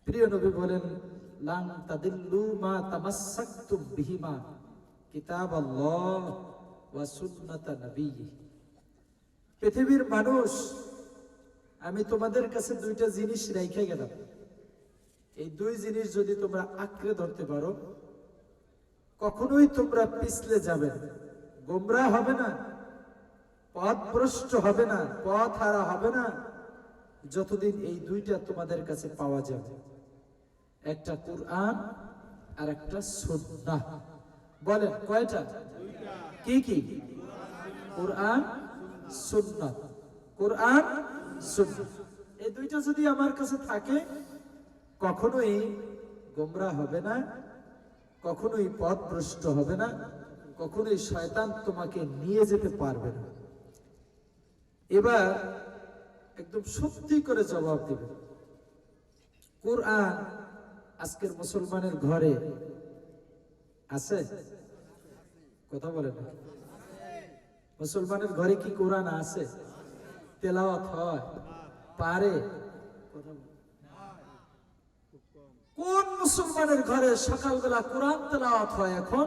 প্রিয় নবী বলেন, লান তাদিল্লু মা তামাসসাকতুম বিহিমা কিতাবাল্লাহ ওয়া সুন্নাতা নবিয়্যি। পৃথিবীর মানুষ, আমি তোমাদের কাছে দুইটা জিনিস রেখে গেলাম, এই দুই জিনিস যদি তোমরা আঁকড়ে ধরতে পারো, কখনোই তোমরা পিছলে যাবে না, গোমরাহ হবে না, পথভ্রষ্ট হবে না, পথ হারা হবে না, যতদিন এই দুইটা তোমাদের কাছে পাওয়া যাবে। একটা কুরআন আর একটা সুন্নাহ। বলেন কয়টা? কি কি? কুরআন সুন্নাহ। কুরআন সুন্নাহ, এই দুইটা যদি আমার কাছে থাকে, কখনোই গোমরাহ হবে না, কখনোই পথভ্রষ্ট হবে না, কখনোই শয়তান তোমাকে নিয়ে যেতে পারবে না। এবার একদম সত্যি করে জবাব দিবে, কুরআন আজকের মুসলমানের ঘরে আছে? কথা বলেন না। মুসলমানের ঘরে কি কোরআন আছে? তেলাওয়াত হয়? পারে? কোন মুসলমানের ঘরে সকালবেলা কোরআন তেলাওয়াত হয়? এখন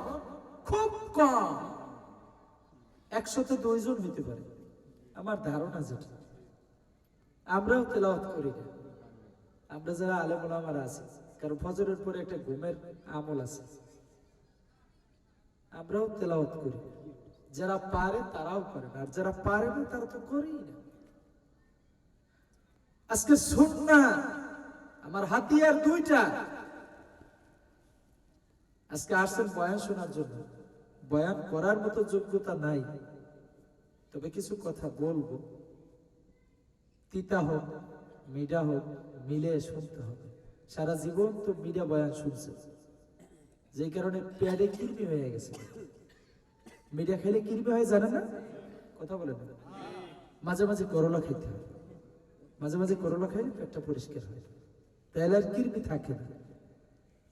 খুব কম, 100-তে 2 জন হইতে পারে আমার ধারণা যেটা। আমরাও তেলাওয়াত করি না, আমরা যারা আলেম ওলামারা আছি, কারণ ফজরের পরে একটা ঘুমের আমল আছে, আমরাও তেলাওয়াত করি। যারা পারে তারাও করে না, আর যারা পারে না তারা তো করেই না। আজকে সুন্নাহ আমার হাতিয়ার দুইটা। আজকে আসছেন বয়ান শোনার জন্য, বয়ান করার মতো যোগ্যতা নাই, তবে কিছু কথা বলবো, তিতা হোক মিডা হোক মিলে শুনতে হবে। সারা জীবন তো মিডা বয়ান শুনছে, যে কারণে পেটে কৃমি হয়ে গেছে। মিডা খেলে কৃমি হয় জানে না? কথা বলে না। মাঝে মাঝে করলা খেতে হয়, মাঝে মাঝে করলা খাইলে পেটটা পরিষ্কার হয়, তাহলে আর কৃমি থাকে না।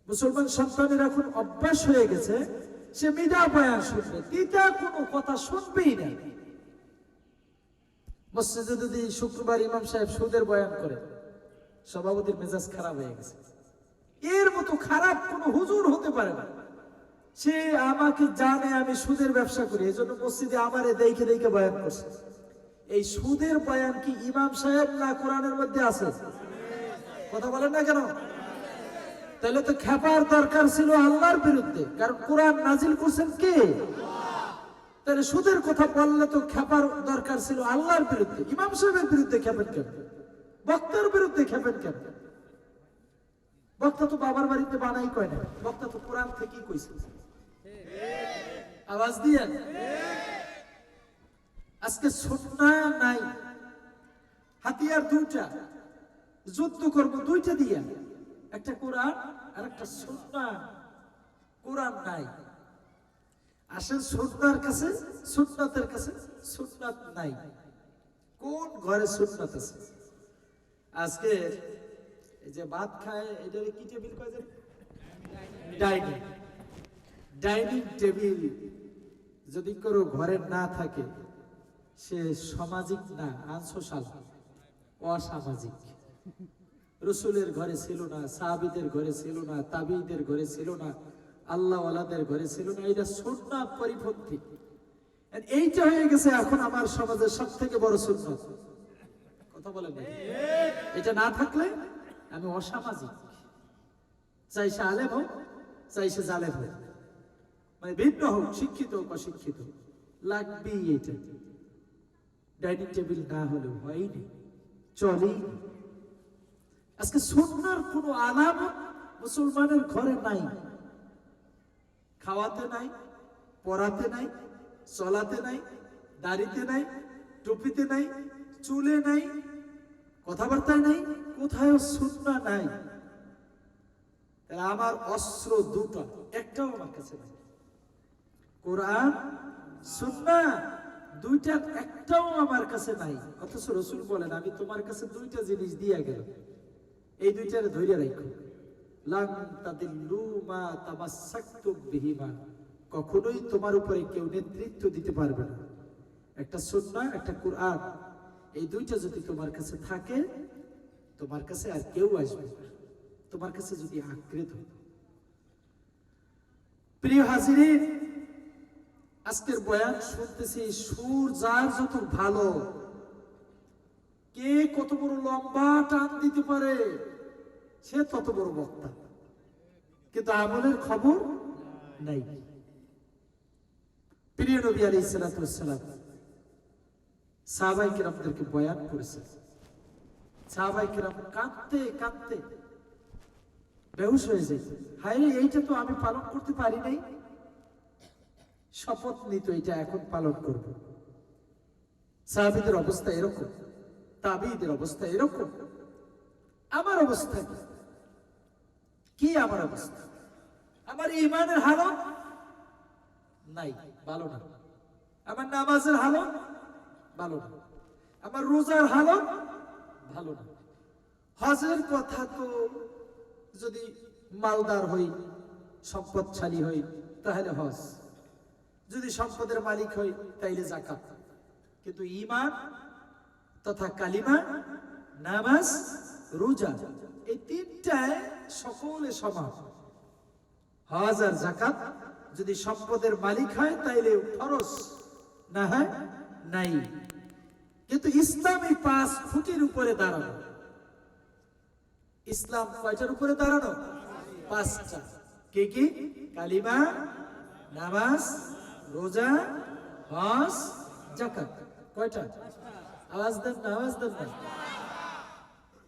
মুসলমান সন্তানের এখন অভ্যাস হয়ে গেছে, সে মিডা বয়ান শুনবে, তিতা কোনো কথা শুনবেই না। মসজিদে যদি শুক্রবার ইমাম সাহেব সুদের বয়ান করে, সভাপতির মেজাজ খারাপ হয়ে গেছে। এর মতো খারাপ কোনো হুজুর হতে পারে না। সে আমাকে জানে আমি সুদের ব্যবসা করি, এই জন্য মসজিদে আমারে দেখে দেখে বয়ান করছে। এই সুদের বয়ান কি ইমাম সাহেব না কোরআনের মধ্যে আছে? কথা বলেন না কেন? তাহলে তো খেপার দরকার ছিল আল্লাহর বিরুদ্ধে, কারণ কোরআন নাজিল করছেন কে? তাহলে সুদের কথা বললে তো খেপার দরকার ছিল আল্লাহর বিরুদ্ধে। ইমাম সাহেবের বিরুদ্ধে খেপেন কেন? বক্তার বিরুদ্ধে খেপেন কেন? বক্তা তো বাবার বাড়িতে বানাই কয় না, বক্তা তো কোরআন থেকেই কইছে। আওয়াজ দিয়ে আজকে সুন্নাহ নাই, হাতিয়ার দুইটা, যুদ্ধ করব দুইটা দিয়া, একটা কোরআন আর একটা সুন্নাহ। কোরআন নাই, আসেন সুন্নাহর কাছে, সুন্নাতের কাছে। সুন্নাত নাই। কোন ঘরে সুন্নাত আছে? আজকে এই যে ভাত খায়, এটারে কি টেবিল কয় জানেন? ডাইনিং। ডাইনিং টেবিল যদি কারো ঘরে না থাকে, সে সামাজিক না, আনসোশাল, অসামাজিক। রসুলের ঘরে ছিল না, সাহাবীদের ঘরে ছিল না, তাবিঈদের ঘরে ছিল না, আল্লাহ ওয়ালাদের ঘরে ছিল না। এটা সুন্নাহ পরিপন্থী। এইটা হয়ে গেছে এখন আমার সমাজের সবথেকে বড় সুন্নাত। কথা বলেন না? এটা না থাকলে আমি অসামাজিক। চাই সে আলেম হোক, চাই সে জালেম হোক, মানে ভিন্ন হোক, শিক্ষিত হোক অশিক্ষিত, লাগবেই এটা। ডাইনিং টেবিল না হলেও হয়নি, চলেই। আজকে সুন্নাহর কোনো আলামত মুসলমানের ঘরে নাই। খাওয়াতে নাই, পড়াতে নাই, চলাতে নাই, দাড়িতে নাই, টুপিতে নাই, চুলে নাই, কথাবার্তায় নাই, কোথাও সুন্নাহ নাই। তাহলে আমার অস্ত্র দুটো, একটাও আমার কাছে নাই। কোরআন সুন্নাহ দুইটার একটাও আমার কাছে নাই। অথচ রাসূল বলেন, আমি তোমার কাছে দুইটা জিনিস দিয়া গেলাম, এই দুইটারে ধরে রাখো। লান তাদিল্লু মা তামাসসাকতুম বিহিমা, কখনোই তোমার উপরে কেউ নেতৃত্ব দিতে পারবে না। একটা সুন্নাহ, একটা কোরআন, এই দুইটা যদি তোমার কাছে থাকে, তোমার কাছে আর কেউ আসবে না। তোমার কাছে যদি আঁকড়ে ধরত। প্রিয় হাজিরিন, আজকের বয়ান শুনতেছি, সুর যার যত ভালো, কে কত বড় লম্বা টান দিতে পারে সে তত বড় বক্তা, কিন্তু আমলের খবর নাই। প্রিয় নবী আলাইহিস সালাতু ওয়াস সালাম সাহাবায়ে কেরামদেরকে বয়ান করেছেন। সাহাবায়ে কেরাম কাঁদতে কাঁদতে বেহুশ হয়ে যায়, হায় রে, এইটা তো আমি পালন করতে পারি নাই, শপথ নিত এটা এখন পালন করব। সাহাবীদের অবস্থা এরকম, তাবিঈদের অবস্থা এরকম। আমার অবস্থা কি? কি আমার অবস্থা? আমার ঈমানের হালত নাই, ভালো না। আমার নামাজের হালত ভালো না। আমার রোজার হালত ভালো না। হজের কথা তো, যদি মালদার হই, সম্পদশালী হই তাহলে হজ, যদি সম্পদের মালিক হই তাইলে যাকাত। কিন্তু ঈমান তথা কালিমা, নামাজ, রোজা, এই তিনটায় সকলে সমান। হজ আর যাকাত যদি সম্পদের মালিক হয় তাইলে ফরজ, না হয় নাই। কিন্তু ইসলাম এই 5 খুঁটির উপরে দাঁড়ানো। ইসলাম কয়টার উপরে দাঁড়ানো? 5টা। কি কি? কালিমা, নামাজ, রোজা, হজ, যাকাত। কয়টা? আওয়াজ দেন না, আওয়াজ দেন না।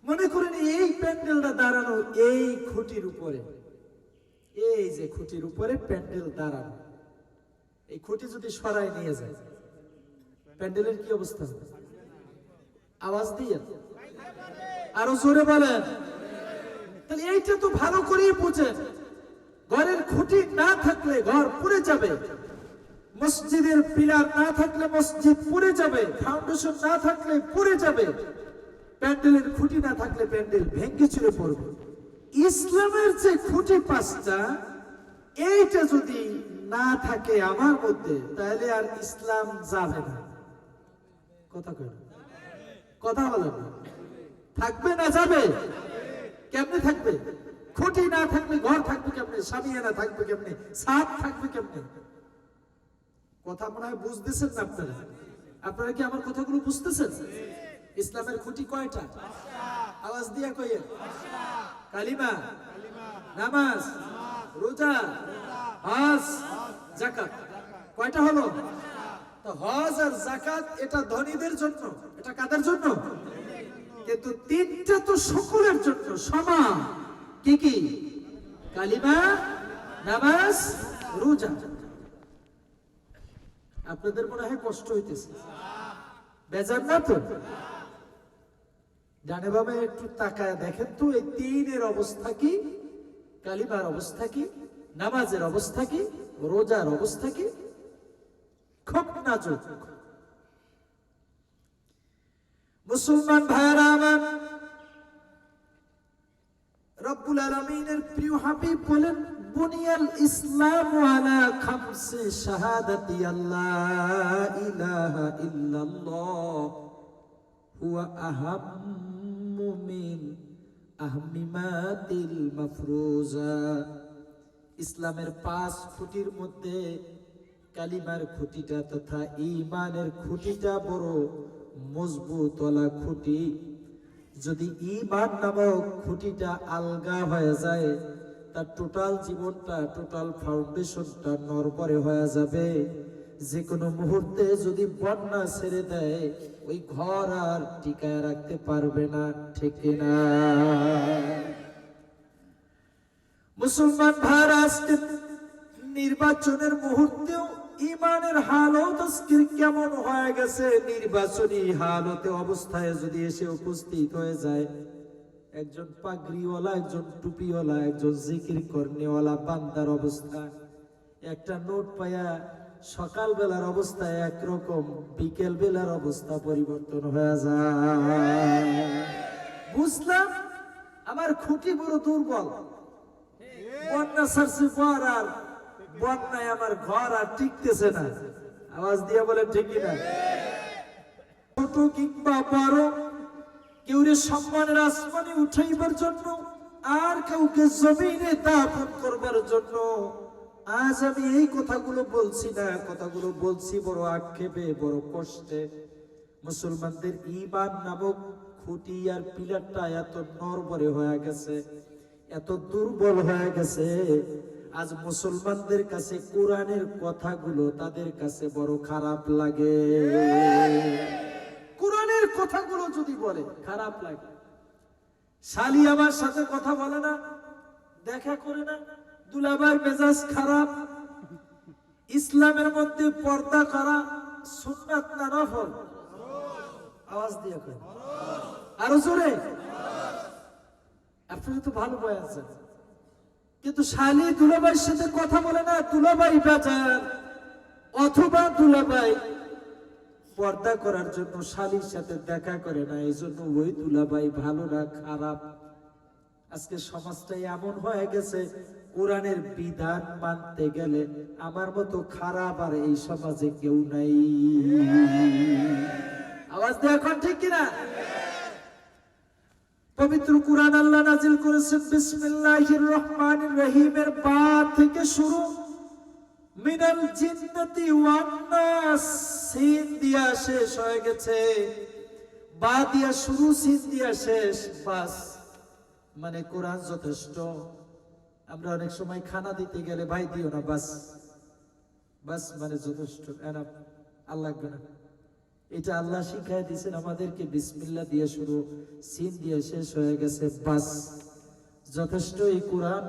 মনে করেন এই প্যান্ডেলটা দাঁড়ানো এই খুঁটির উপরে, এই যে খুঁটির উপরে প্যান্ডেল দাঁড়ানো, এই খুঁটি যদি সরাই নিয়ে যায় প্যান্ডেলের কি অবস্থা হবে? আওয়াজ দিয়ে আরো জোরে বলেন। তাহলে এইটা তো ভালো করে বুঝেন, ঘরের খুঁটি না থাকলে ঘর পুড়ে যাবে, মসজিদের পিলার না থাকলে মসজিদ পুড়ে যাবে, ফাউন্ডেশন না থাকলে পুড়ে যাবে, প্যান্ডেলের খুঁটি না থাকলে প্যান্ডেল ভেঙে চুরে পড়বে। ইসলামের যে খুঁটি 5টা, এইটা যদি না থাকে আমার মধ্যে তাহলে আর ইসলাম যাবে না। কথা কয় না, কথা বলেন না। থাকবে না যাবে? কেমনে থাকবে? খুঁটি না থাকলে ঘর থাকবে কেমনে? সামিয়ানা থাকবে কেমনে? ছাদ থাকবে কেমনে? কথা মনে হয় বুঝতেছেন না আপনারা? আপনারা কি আমার কথাগুলো বুঝতেছেন? ইসলামের খুঁটি কয়টা? আওয়াজ দিয়া কইয়েন। কালিমা, নামাজ, রোজা, হজ, যাকাত। কয়টা হলো? তো হজ আর যাকাত এটা ধনীদের জন্য, এটা কাদের জন্য? কিন্তু 3টা তো সকলের জন্য সমান। কি কি? কালিমা, নামাজ, রোজা। আপনাদের মনে হয় কষ্ট হইতেছে, বেজার না তো? ডানে বামে একটু তাকায় দেখেন তো, এই 3-এর অবস্থা কি? কালিমার অবস্থা কি? নামাজের অবস্থা কি? রোজার অবস্থা কি? খুব নাজুক। মুসলমান ভাইরা আমার, রব্বুল আলামিনের প্রিয় হাবিব বলেন, বুনিয়াল ইসলামু আলা খামসি শাহাদাতি আল্লাহ ইলাহা ইল্লাল্লাহ হুয়া আহাম্মু মিন আহমিমাতিল মাফরুজা। ইসলামের 5 খুঁটির মধ্যে কালিমার খুঁটিটা তথা ঈমানের খুঁটিটা বড় মজবুত ওয়ালা খুঁটি। যদি ঈমান নামক খুঁটিটা আলগা হয়ে যায়, তার টোটাল জীবনটা, টোটাল ফাউন্ডেশনটা নড়বড়ে হয়ে যাবে। যে কোনো মুহূর্তে যদি বন্যা ছেড়ে দেয়, ওই ঘর আর টিকায় রাখতে পারবে না, ঠিক না? মুসলমান ভাইরা, আজকে নির্বাচনের মুহূর্তেও ঈমানের হালত আজকের কেমন হয়ে গেছে। নির্বাচনী হালতে অবস্থায় যদি এসে উপস্থিত হয়ে যায় একজন পাগড়িওয়ালা, একজন টুপিওয়ালা, একজন জিকির করনেওয়ালা বান্দার অবস্থা, একটা নোট পায়া সকাল বেলার অবস্থা একরকম, বিকেল বেলার অবস্থা পরিবর্তন হয়ে যায়। বুঝলাম আমার খুঁটি বড় দুর্বল, বন্যা ছাড়ছে পর আর বন্যায় আমার ঘর আর টিকতেছে না। আওয়াজ দিয়ে বলেন ঠিক কিনা? ছোট কিংবা বড়, কেউ সম্মানের আসমানে উঠাইবার জন্য আর কাউকে জমিনে দাফন করবার জন্য আজ আমি এই কথাগুলো বলছি না, কথাগুলো বলছি বড় আক্ষেপে, বড় কষ্টে। মুসলমানদের ঈমান নামক খুঁটি আর পিলারটা এত নড়বড়ে হয়ে গেছে, এত দুর্বল হয়ে গেছে। আজ মুসলমানদের কাছে কোরআনের কথাগুলো তাদের কাছে বড় খারাপ লাগে। কোরআনের কথাগুলো যদি বলে খারাপ লাগে। শালি আমার সাথে কথা বলে না, দেখা করে না, দুলাভাই মেজাজ খারাপ। ইসলামের মধ্যে পর্দা করা সুন্নাত না নফল? আওয়াজ দিয়ে কয়, আরো জোরে। আপনারা তো ভালো বয়ান আছেন, কিন্তু শালি দুলাভাইয়ের সাথে কথা বলে না, দুলাভাই বাজার অথবা দুলাভাই পর্দা করার জন্য শালির সাথে দেখা করে না, এই জন্য ওই দুলাভাই ভালো না খারাপ। আজকে সমাজটাই এমন হয়ে গেছে, কোরআনের বিধান মানতে গেলে আমার মতো খারাপ আর এই সমাজে কেউ নাই। আওয়াজ দিয়ে এখন ঠিক কিনা? পবিত্র কোরআন আল্লাহ নাজিল করেছেন বিসমিল্লাহির রহমানির রহিমের বা থেকে শুরু, মিনাল জিন্নাতি ওয়ান নাস, সিন দিয়া শেষ হয়ে গেছে, বা দিয়া শুরু, সিন দিয়া শেষ, বাস। মানে কোরআন যথেষ্ট। আমরা অনেক সময় খানা দিতে গেলে ভাই দিও না, বাস বাস মানে যথেষ্ট, এনাফ, আর লাগবে না। এটা আল্লাহ শিখায় দিয়েছেন আমাদেরকে, বিসমিল্লাহ দিয়ে শুরু, সিন দিয়ে শেষ হয়ে গেছে, বাস যথেষ্ট। এই কোরআন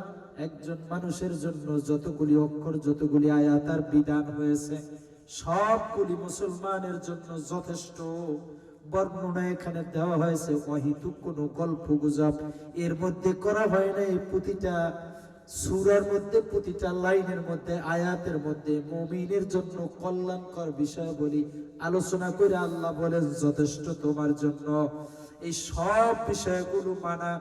একজন মানুষের জন্য যতগুলি অক্ষর, যতগুলি আয়াত আর বিধান হয়েছে সবগুলি মুসলমানের জন্য যথেষ্ট। বর্ণনা এখানে দেওয়া হয়েছে, অহেতুক কোনো গল্প গুজব এর মধ্যে করা হয় না। এই প্রতিটা সূরার মধ্যে, প্রতিটা লাইনের মধ্যে, আয়াতের মধ্যে মুমিনের জন্য কল্যাণকর বিষয় বলি আলোচনা করে আল্লাহ বলেন যথেষ্ট তোমার জন্য। এই সব বিষয়গুলো মানা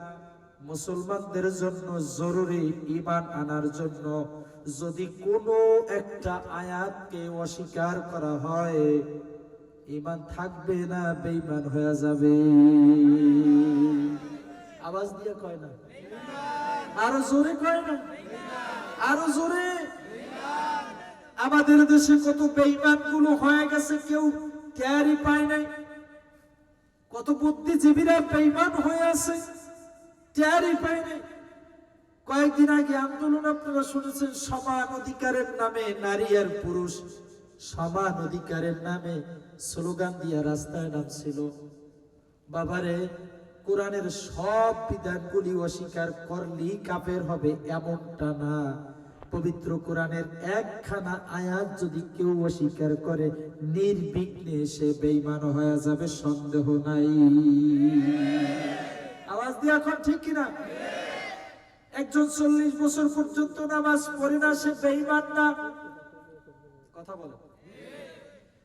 মুসলমানদের জন্য জরুরি ঈমান আনার জন্য। যদি কোনো একটা আয়াতকে অস্বীকার করা হয়, ঈমান থাকবে না, বেঈমান হয়ে যাবে। আওয়াজ দিয়ে কয় না, আরো জোরে কয় না, আরো জোরে। আমাদের দেশে কত বেঈমান গুলো হয়ে গেছে, কেউ টেরই পায় নাই। কত বুদ্ধিজীবীরা বেঈমান হয়ে আছে, টেরই পায় নাই। কয়েকদিন আগে আন্দোলন আপনারা শুনেছেন, সমান অধিকারের নামে নারী আর পুরুষ সমান অধিকারের নামে স্লোগান দিয়ে রাস্তায় নামছিল। বাবারে, কোরআনের সব বিধানগুলি অস্বীকার করলেই কাফের হবে এমনটা না। পবিত্র কোরআনের একখানা আয়াত যদি কেউ অস্বীকার করে, নির্বিঘ্নে সে বেঈমান হয়ে যাবে, সন্দেহ নাই। আওয়াজ দিয়ে এখন ঠিক কিনা? একজন 40 বছর পর্যন্ত নামাজ পড়ে না, সে বেঈমান না? কথা বলে।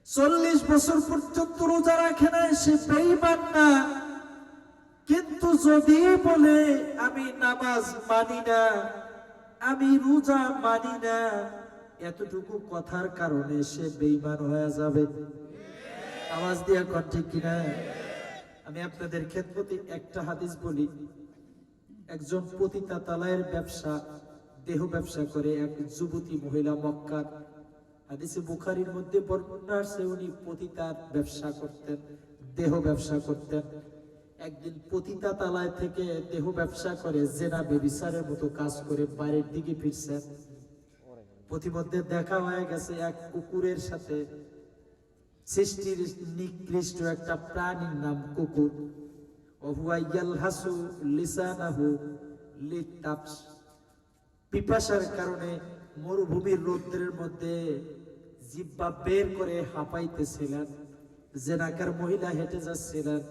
40 বছর পর্যন্ত রোজা রাখে না, সে বেঈমান না? কিন্তু যদি বলে আমি নামাজ মানি না, আমি রোজা মানি না, এতটুকু কথার কারণে সে বেঈমান হয়ে যাবে। আওয়াজ দিয়ে কোন ঠিক কিনা? আমি আপনাদের খেদমতে একটা হাদিস বলি। একজন পতিতা তালায়ের ব্যবসা, দেহ ব্যবসা করে এক যুবতী মহিলা মক্কার। হাদিসে বুখারীর মধ্যে বর্ণনা আছে, উনি পতিতার ব্যবসা করতেন, দেহ ব্যবসা করতেন। একদিন পতিতা তালায় থেকে দেহ ব্যবসা করে জেনা ব্যভিচারের মতো কাজ করে বাইরের দিকে ফিরছেন। পথিমধ্যে দেখা হয়ে গেছে এক কুকুরের সাথে। সৃষ্টির নিকৃষ্ট একটা প্রাণীর নাম কুকুর। পিপাসার কারণে মরুভূমির রৌদ্রের মধ্যে জিহ্বা বের করে হাঁপাইতেছিলেন। জেনাকার মহিলা হেঁটে যাচ্ছিলেন,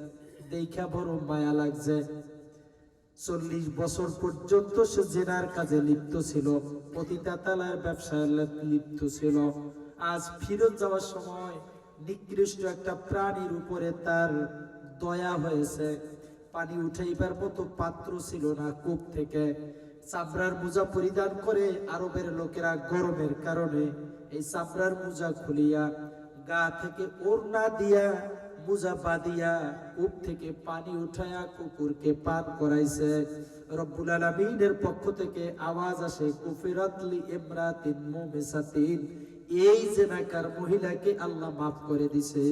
দেখা বড় মায়া লাগছে। 40 বছর পর্যন্ত সে জেনার কাজে লিপ্ত ছিল, পতিতা তালার ব্যবসায় লিপ্ত ছিল। আজ ফিরত যাওয়ার সময় নিকৃষ্ট একটা প্রাণীর উপরে তার দয়া হয়েছে। পানি উঠাইবার মতো পাত্র ছিল না কূপ থেকে। চামড়ার মোজা পরিধান করে আরবের লোকেরা গরমের কারণে এই চামড়ার মোজা খুলিয়া গা থেকে ওড়না দিয়া মুজা বাদিয়া কূপ থেকে পানি উঠায়া কুকুরকে পান করাইছে। রব্বুল আলামিনের পক্ষ থেকে আওয়াজ আসে, কুফিরাতলি ইমরাতিন মুমিসাতিন, এই জেনাকার মহিলাকে আল্লাহ মাফ করে দিছে।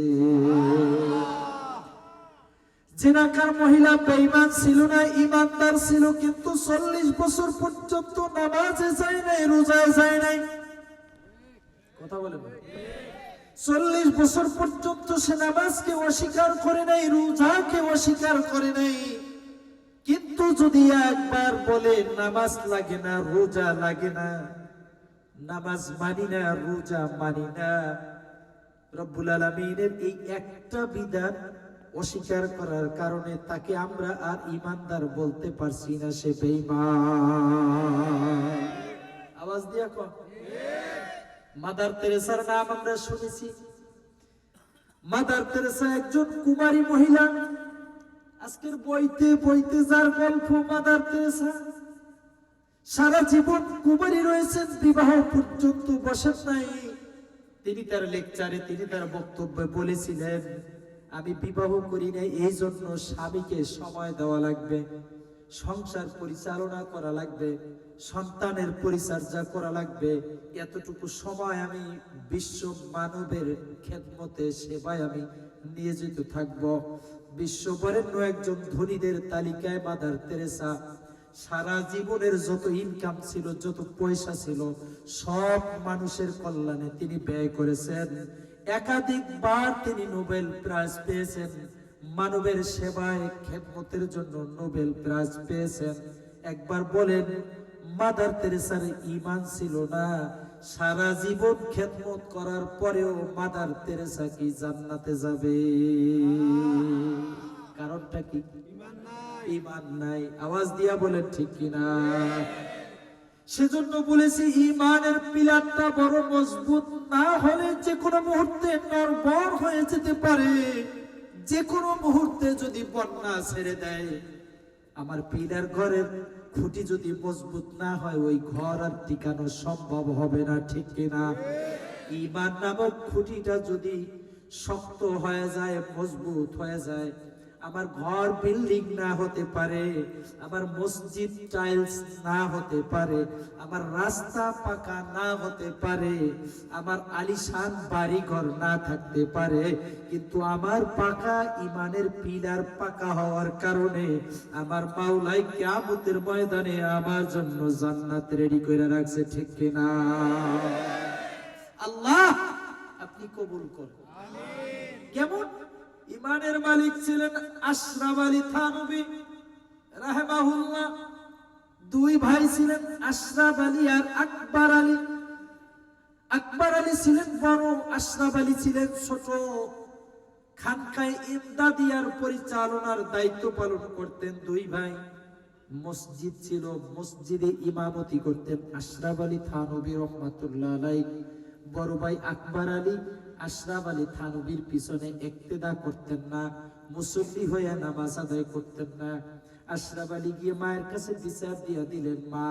জেনাকার মহিলা বেঈমান ছিল না, ঈমানদার ছিল, কিন্তু 40 বছর পর্যন্ত নামাজে যায় নাই, রোজায় যায় নাই। কথা বলেন। 40 বছর পর্যন্ত সে নামাজকে অস্বীকার করে নাই, রোজাকে অস্বীকার করে নাই। কিন্তু যদি একবার বলে নামাজ লাগে না, রোজা লাগে না, নামাজ মানি না, রোজা মানি না, রব্বুল আলামিনের এই একটা বিধান অস্বীকার করার কারণে তাকে আমরা আর ঈমানদার বলতে পারছি না, সে বেঈমান। আওয়াজ দিয়া কন। মাদার তেরেসার নাম আমরা শুনেছি। মাদার তেরেসা একজন কুমারী মহিলা। আজকের বইতে বইতে যার গল্প মাদার তেরেসা, সারা জীবন কুমারী রয়েছেন, বিবাহ পর্যন্ত বসেন নাই। তিনি তার লেকচারে, তিনি তার বক্তব্যে বলেছিলেন, আমি বিবাহ করি নাই, এই জন্য স্বামীকে সময় দেওয়া লাগবে, সংসার পরিচালনা করা লাগবে, সন্তানের পরিচর্যা করা লাগবে। এতটুকু সময় আমি বিশ্ব মানবের খেদমতে, সেবায় আমি নিয়োজিত থাকব। বিশ্ববরেণ্য একজন ধনীদের তালিকায় মাদার তেরেসা সারা জীবনের যত ইনকাম ছিল, যত পয়সা ছিল, সব মানুষের কল্যাণে তিনি ব্যয় করেছেন। একাধিকবার তিনি নোবেল প্রাইজ পেয়েছেন, মানবের সেবায় খেদমতের জন্য নোবেল প্রাইজ পেয়েছেন। একবার বলেন, মাদার তেরেসার ঈমান ছিল না, সারা জীবন খেদমত করার পরেও মাদার তেরেসা কি জান্নাতে যাবে? কারণটা কি? ঈমান নাই। আওয়াজ দিয়া বলেন ঠিক কিনা? সেজন্য বলেছি, ঈমানের পিলারটা বড় মজবুত না হলে যে কোনো মুহূর্তে নড়বড় হয়ে যেতে পারে। যে কোনো মুহূর্তে যদি বন্যা ছেড়ে দেয়, আমার পিলার ঘরের খুঁটি যদি মজবুত না হয়, ওই ঘর আর টিকানো সম্ভব হবে না, ঠিক কিনা? ঈমান নামক খুঁটিটা যদি শক্ত হয়ে যায়, মজবুত হয়ে যায়, আমার ঘর বিল্ডিং না হতে পারে, আমার মসজিদ টাইলস না হতে পারে, আমার রাস্তা পাকা না হতে পারে, আমার আলিশান বাড়ি ঘর না থাকতে পারে, কিন্তু আমার পাকা ঈমানের পিলার পাকা হওয়ার কারণে আমার মাওলাই কিয়ামতের ময়দানে আমার জন্য জান্নাত রেডি করে রাখছে, ঠিক কিনা? আল্লাহ আপনি কবুল করুন। আমিন। কেমন ঈমানের মালিক ছিলেন আশরাফ আলী থানভী রাহিমাহুল্লাহ। দুই ভাই ছিলেন, আশরাফ আলী আর আকবর আলী। আকবর আলী ছিলেন বড়, আশরাফ আলী ছিলেন ছোট। খানকায়ে ইমদাদিয়ার পরিচালনার দায়িত্ব পালন করতেন দুই ভাই। মসজিদ ছিল, মসজিদে ইমামতি করতেন আশরাফ আলী থানভী রহমাতুল্লাহ আলাইহি। বড় ভাই আকবর আলী আশরাফ আলী থানভীর পিছনে ইক্তেদা করতেন না, মুসল্লি হয়ে নামাজ আদায় করতেন না। আশরাফ আলী গিয়ে মায়ের কাছে বিচার দিয়ে দিলেন, মা,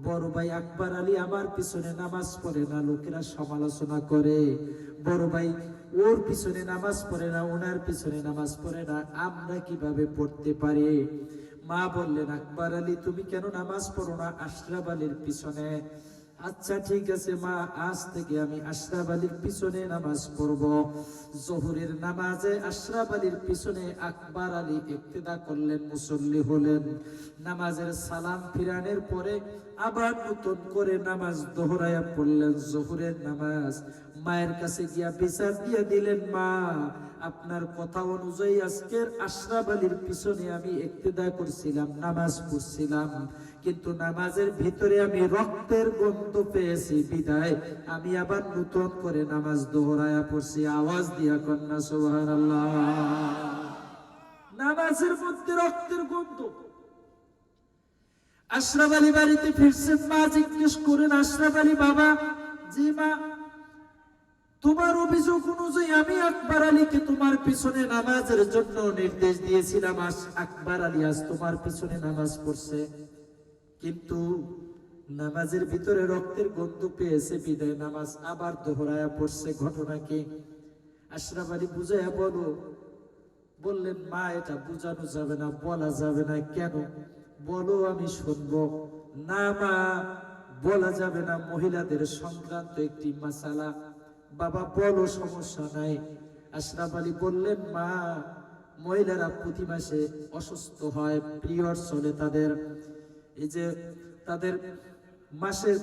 বড় ভাই আকবর আলী আমার পিছনে নামাজ পড়ে না, লোকেরা সমালোচনা করে। বড় ভাই ওর পিছনে নামাজ পড়ে না, ওনার পিছনে নামাজ পড়ে না, আমরা কিভাবে পড়তে পারি? মা বললেন, আকবর আলী তুমি কেন নামাজ পড়ো না আশরাফ আলীর পিছনে? আচ্ছা ঠিক আছে মা, আজ থেকে আমি আশরাফ আলীর পিছনে নামাজ পড়ব। জোহরের নামাজে আশরাফ আলীর পিছনে আকবর আলী ইক্তেদা করলেন, মুসল্লি হলেন। নামাজের সালাম ফিরানোর পরে আবার নতুন করে নামাজ দোহরায়া পড়লেন, জোহরের নামাজ। মায়ের কাছে গিয়া বিচার দিয়ে দিলেন, মা, আপনার কথা অনুযায়ী আজকের আশরাফ আলীর পিছনে আমি ইক্তেদা করছিলাম, নামাজ পড়ছিলাম, কিন্তু নামাজের ভিতরে আমি রক্তের গন্ধ পেয়েছি, বিদায় আমি আবার নতুন করে নামাজ দোহরায়া পড়ছি। আওয়াজ দিয়া কন্যা সুবহানাল্লাহ। নামাজের মধ্যে রক্তের গন্ধ। আশরাফ আলী বাড়িতে ফিরছেন, মা জিজ্ঞেস করেন, আশরাফ আলী বাবা? জি মা। তোমার অভিযোগ অনুযায়ী আমি আকবর আলীকে তোমার পিছনে নামাজের জন্য নির্দেশ দিয়েছিলাম, আকবর আলী আজ তোমার পিছনে নামাজ পড়ছে, কিন্তু নামাজের ভিতরে রক্তের গন্ধ পেয়েছে, বিদায় নামাজ আবার দোহরায়া পড়ছে, ঘটনা কি? আশরাফ আলী বুঝাইয়া বলো। বললেন, মা এটা বোঝানো যাবে না, বলা যাবে না। কেন? বলো, আমি শুনবো। না মা, বলা যাবে না, মহিলাদের সংক্রান্ত একটি মাসালা। বাবা বলো, সমস্যা নাই। আশরাফ আলী বললেন, মা, মহিলারা প্রতি মাসে অসুস্থ হয়, পিরিয়ড চলে তাদের। এই যে তাদের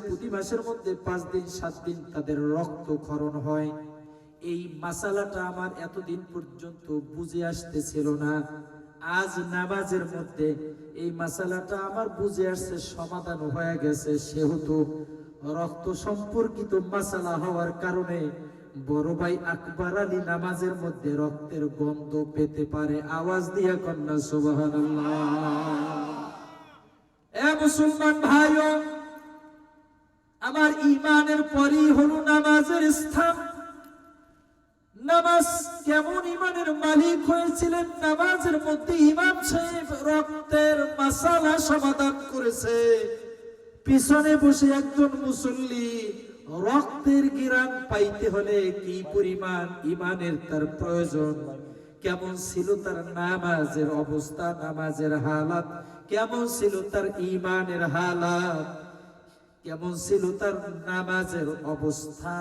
প্রতি মাসের মধ্যে 5 দিন 7 দিন তাদের রক্তক্ষরণ হয়। এই মাসালাটা আমার এতদিন পর্যন্ত বুঝে আসতেছিল না। আজ নামাজের মধ্যে এই মাসালাটা আমার বুঝে আসছে, সমাধান হয়ে গেছে। সেহেতু রক্ত সম্পর্কিত মাসালা হওয়ার কারণে বড় ভাই আকবর আলী নামাজের মধ্যে রক্তের গন্ধ পেতে পারে। আওয়াজ দিয়া কন্যা সুবহানাল্লাহ। এ মুসলমান ভাইও, আমার ঈমানের পরই হলো নামাজের স্থান। নামাজ কেমন ঈমানের মালিক হয়েছিলেন? নামাজের মধ্যে ইমাম সাহেব রক্তের মাসালা সমাধান করেছে। পিছনে বসে একজন মুসল্লি রক্তের ঘ্রাণ পাইতে হলে কি পরিমাণ ঈমানের তার প্রয়োজন, কেমন ছিল তার নামাজের অবস্থা, নামাজের হালাত কেমন ছিল, তার ঈমানের হালাত কেমন ছিল, তার নামাজের অবস্থা।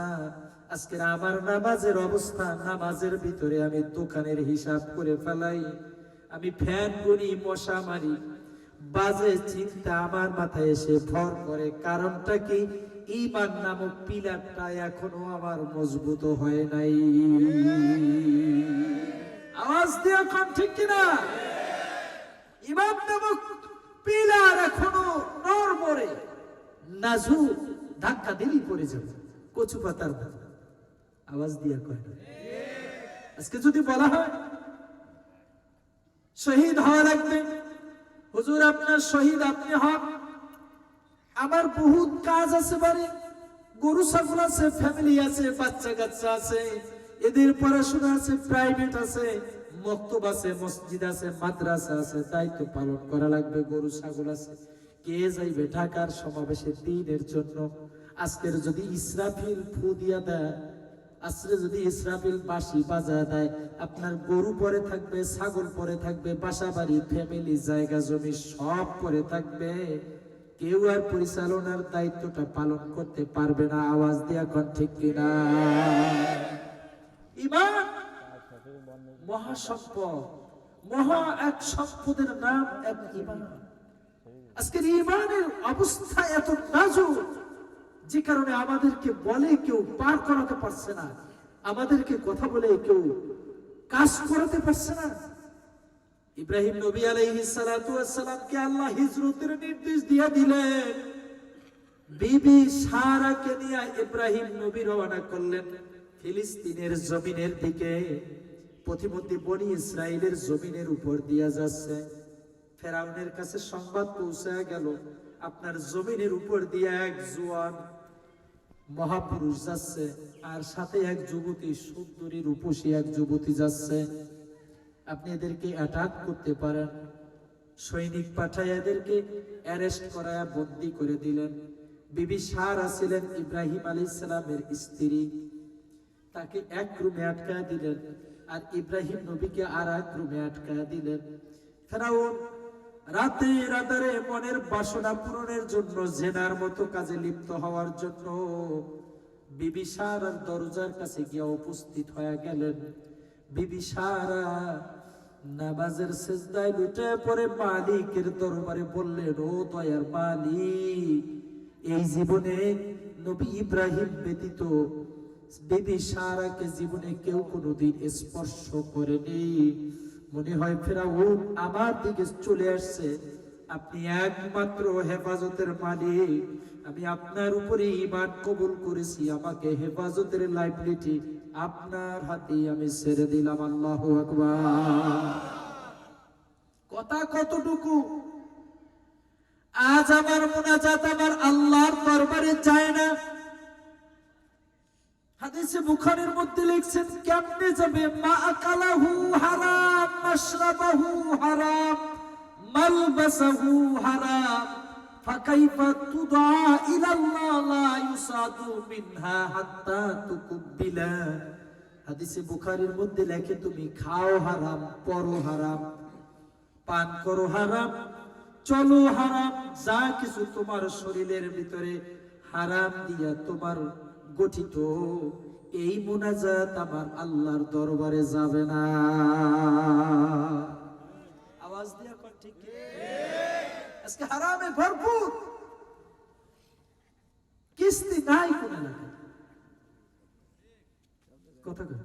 আজকে আমার নামাজের অবস্থা, নামাজের ভিতরে আমি দোকানের হিসাব করে ফেলাই, আমি ফ্যান গুনি, মশা মারি, বাজে চিন্তা আমার মাথায় এসে ভর করে। কারণটা কি? ঈমান নামক পিলারটা এখনো আমার মজবুত হয় নাই। আওয়াজ দিয়ে কোন ঠিক কিনা? ঈমান নামক পিলার এখনো নড়বড়ে, নাজুক, ধাক্কা দিলেই পড়ে যাবে, কচু পাতার মতো। আওয়াজ দিয়ে কয়। আজকে যদি বলা হয় শহীদ হওয়া লাগবে, হুজুর আপনার শহীদ আপনি হন, আমার বহুত কাজ আছে, বাড়ি, গরু ছাগল আছে, ফ্যামিলি আছে, বাচ্চা কাচ্চা আছে, এদের পড়াশোনা আছে, প্রাইভেট আছে, মক্তব আছে, মসজিদ আছে, মাদ্রাসা আছে, দায়িত্ব পালন করা লাগবে, গরু ছাগল আছে। কে যাইবে ঢাকার সমাবেশে দিনের জন্য? আজকের যদি ইসরাফিল ফু দিয়া দেয়, আজকে যদি ইসরাফিল বাঁশি বাজা দেয়, আপনার গরু পরে থাকবে, ছাগল পরে থাকবে, বাসা বাড়ি, ফ্যামিলি, জায়গা জমি সব পরে থাকবে। কেউ আর পরিচালনার দায়িত্বটা পালন করতে পারবে না। আওয়াজ দিয়া কোন ঠিক কিনা? ঈমান মহাসম্পদ, মহা এক সম্পদের নাম এক ঈমান। আজকের ঈমানের অবস্থা এত নাজুক, যে কারণে আমাদেরকে বলে কেউ পার করাতে পারছে না, আমাদেরকে কথা বলে কেউ কাজ করাতে পারছে না। ইব্রাহিম নবী আলাইহিস সালাতু ওয়াস সালামকে আল্লাহ হিজরতের নির্দেশ দিয়ে দিলেন। বিবি সারাকে নিয়ে ইব্রাহিম নবী রওনা করলেন ফিলিস্তিনের জমিনের দিকে। প্রতিমধ্যে বনি ইসরাইলের জমিনের উপর দিয়া যাচ্ছে। ফেরাউনের কাছে সংবাদ পৌঁছায় গেল, আপনার জমিনের উপর দিয়ে এক জোয়ান মহাপুরুষ যাচ্ছে, আর সাথে এক যুবতী, সুন্দরী রূপসী এক যুবতী যাচ্ছে। আপনি এদেরকে অ্যাটাক করতে পারেন। সৈনিক পাঠায় এদেরকে অ্যারেস্ট করায় বন্দী করে দিলেন। বিবি সারা ছিলেন ইব্রাহিম আলাইহিস সালামের স্ত্রী, তাকে এক রুমে আটকায় দিলেন, আর ইব্রাহিম নবীকে আর এক রুমে আটকায় দিলেন। ফেরাউন রাতে রাতারে মনের বাসনা পূরণের জন্য, জেনার মতো কাজে লিপ্ত হওয়ার জন্য বিবি সারার দরজার কাছে গিয়ে উপস্থিত হয়ে গেলেন। বিবি সারা নামাজের সিজদায় লুটে পড়ে মালিকের দরবারে বললেন, ও দয়ার মালিক, এই জীবনে নবী ইব্রাহিম ব্যতীত বিবি সারাকে জীবনে কেউ কোনোদিন স্পর্শ করেনি। মনে হয় ফেরাউন আমার দিকে চলে আসছে, আপনি একমাত্র হেফাজতের মালিক, আমি আপনার উপরে ঈমান কবুল করেছি, আমাকে হেফাজতের লাইবিলিটি আপনার হাতে আমি ছেড়ে দিলাম। আল্লাহু আকবার। কথা কতটুকু? আজ আমার মুনাজাত আমার আল্লাহর দরবারে যায় না। হাদিসে বুখারীর মধ্যে লিখছেন, কেমনে যাবে? মা আকালাহু হারাম, মাশরাবাহু হারাম, মালবাসাহু হারাম, ফাকাইফা তুদা ইলাল্লাহ লা ইউসাদু মিনহা হাত্তা তুকুবিলা। হাদিসে বুখারীর মধ্যে লেখে তুমি খাও হারাম, পরো হারাম, পান করো হারাম, চলো হারাম, যা কিছু তোমার শরীরের ভিতরে হারাম দিয়া তোমার গঠিত, এই মুনাজাত আমার আল্লাহর দরবারে যাবে না। আওয়াজ দিয়া কর ঠিক কি? আজকে হারামে ভরপুর, কিস্তি নাই কোন এলাকায়, কথা কয়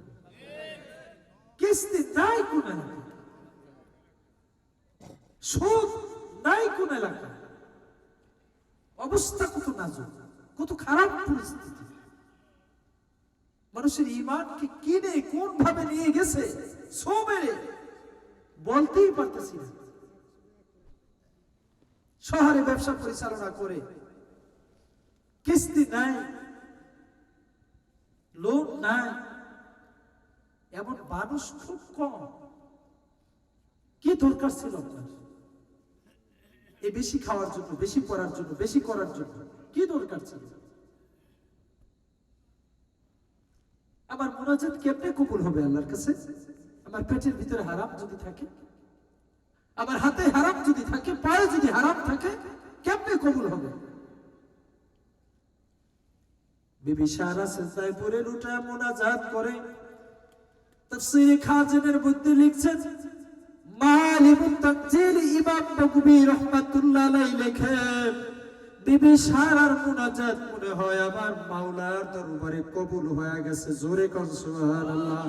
কিস্তি নাই কোন এলাকায়, সুদ নাই কোন এলাকায়। অবস্থা কত নাজুক, কত খারাপ পরিস্থিতি। মানুষের ঈমানকে কিনে কোন ভাবে নিয়ে গেছে সোমেরে বলতেই পারতেছি না। শহরে ব্যবসা পরিচালনা করে কিস্তি নাই, লোন নাই, এমন মানুষ খুব কম। কি দরকার ছিল আপনার এই বেশি খাওয়ার জন্য, বেশি পড়ার জন্য, বেশি করার জন্য? কি দরকার ছিল? আমার মুনাজাত কেমনে কবুল হবে আল্লাহর কাছে? আমার পেটের ভিতরে হারাম যদি থাকে, আমার হাতে হারাম যদি থাকে, পায়ে যদি হারাম থাকে, কেমনে কবুল হবে? বিবি সারা সিজদায় পড়ে লুটা মুনাজাত করে। তাফসীরে খাজিনের মধ্যে লিখছেন, মালিমুত তাকজিল ইমাম বগবী রাহমাতুল্লাহ আলাইহি লেখেন, বিবি সারার মুনাজাত মনে হয় আমার মাওলার দরবারে কবুল হয়ে গেছে। জোরে কোন সুবহানাল্লাহ।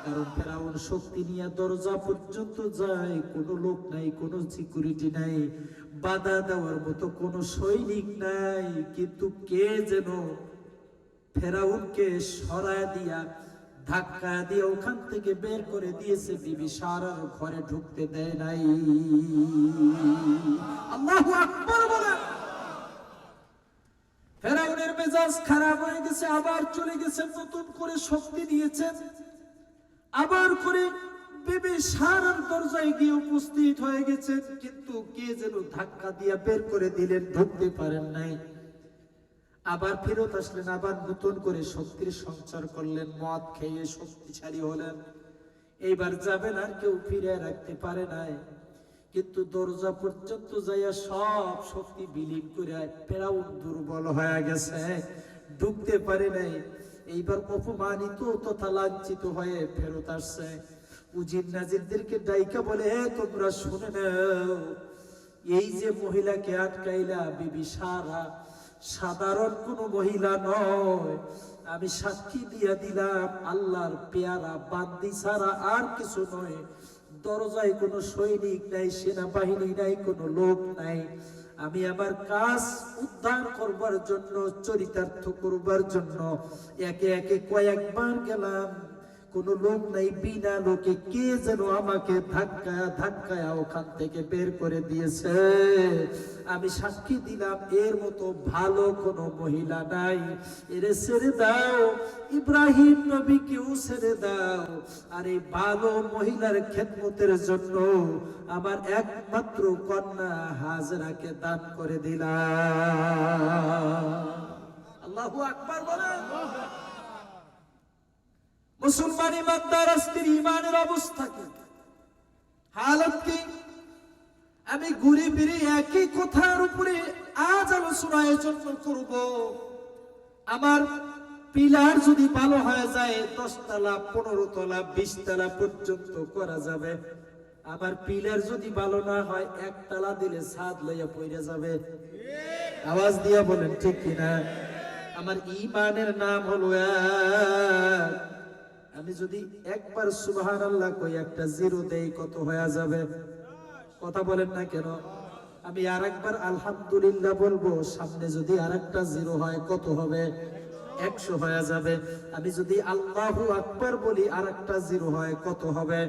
কারণ ফেরাউন শক্তি নিয়ে দরজা পর্যন্ত যায়, কোনো লোক নাই, কোনো সিকিউরিটি নাই, বাধা দেওয়ার মতো কোনো সৈনিক নাই, কিন্তু কে যেন ফেরাউনকে সরায় দিয়া, ধাক্কা দিয়ে ওখান থেকে বের করে দিয়েছে। বিবি সারার ঘরে ঢুকতে দেয় নাই। আল্লাহু আকবার বলেন। ফেরাউনের মেজাজ খারাপ হয়ে গেছে, আবার চলে গেছে, নতুন করে শক্তি দিয়েছেন, আবার করে বিবি সারার দরজায় গিয়ে উপস্থিত হয়ে গেছেন, কিন্তু কে যেন ধাক্কা দিয়ে বের করে দিলেন, ঢুকতে পারেন নাই। আবার ফেরত আসলেন, আবার নতুন করে শক্তির সঞ্চার করলেন, মদ খেয়ে শক্তিশালী হলেন। এইবার যাবেন, আর কেউ ফিরে রাখতে পারে নাই, কিন্তু দরজা পর্যন্ত যাইয়া সব শক্তি বিলীন করে ফেরাউন দুর্বল হয়ে গেছে, ঢুকতে পারে নাই। এইবার অপমানিত তথা লাঞ্ছিত হয়ে ফেরত আসছে। উজির নাজিরদেরকে ডাইকা বলে, তোমরা শুনে নাও, এই যে মহিলাকে আটকাইলা, বিবি সারা সাধারণ কোন মহিলা নয়। আমি সাক্ষী দিয়া দিলাম, আল্লাহর পেয়ারা বান্দি ছাড়া আর কিছু নয়। দরজায় কোনো সৈনিক নাই, সেনাবাহিনী নাই, কোনো লোক নাই। আমি আমার কাজ উদ্ধার করবার জন্য, চরিতার্থ করবার জন্য একে একে কয়েকবার গেলাম, কোনো লোক নাই। বিনা লোকে কে যেন আমাকে ধাক্কায়া ধাক্কায়া ওখান থেকে বের করে দিয়েছে। আমি সাক্ষী দিলাম, এর মতো ভালো কোনো মহিলা নাই। এরে ছেড়ে দাও, ইব্রাহিম নবীকেও ছেড়ে দাও। আর এই ভালো মহিলার খেদমতের জন্য আমার একমাত্র কন্যা হাজরাকে দান করে দিলাম। আল্লাহু আকবার বলেন। মুসলমান ইমানদার আজকের ইমানের অবস্থা কি, হালত কি? আমি ঘুরে ফিরে একই কথার উপরে আজ আলোচনা আয়োজন করব। আমার পিলার যদি ভালো হয়ে যায়, 10 তলা, 15 তলা, 20 তলা পর্যন্ত করা যাবে। আমার পিলার যদি ভালো না হয়, 1 তলা দিলে ছাদ লইয়া পড়ে যাবে। আওয়াজ দিয়া বলেন ঠিক কিনা? আমার ইমানের নাম হলো এক। আমি যদি একবার সুবহানাল্লাহ কই, একটা জিরো দেই, কত হয়ে যাবে? কথা বলেন না কেন? আমি আরেকবার আলহামদুলিল্লাহ বলবো, সামনে যদি আরেকটা জিরো হয়, কত হবে? 100 হয়ে যাবে। আমি যদি আল্লাহু আকবার বলি, আরেকটা জিরো হয়, কত হবে?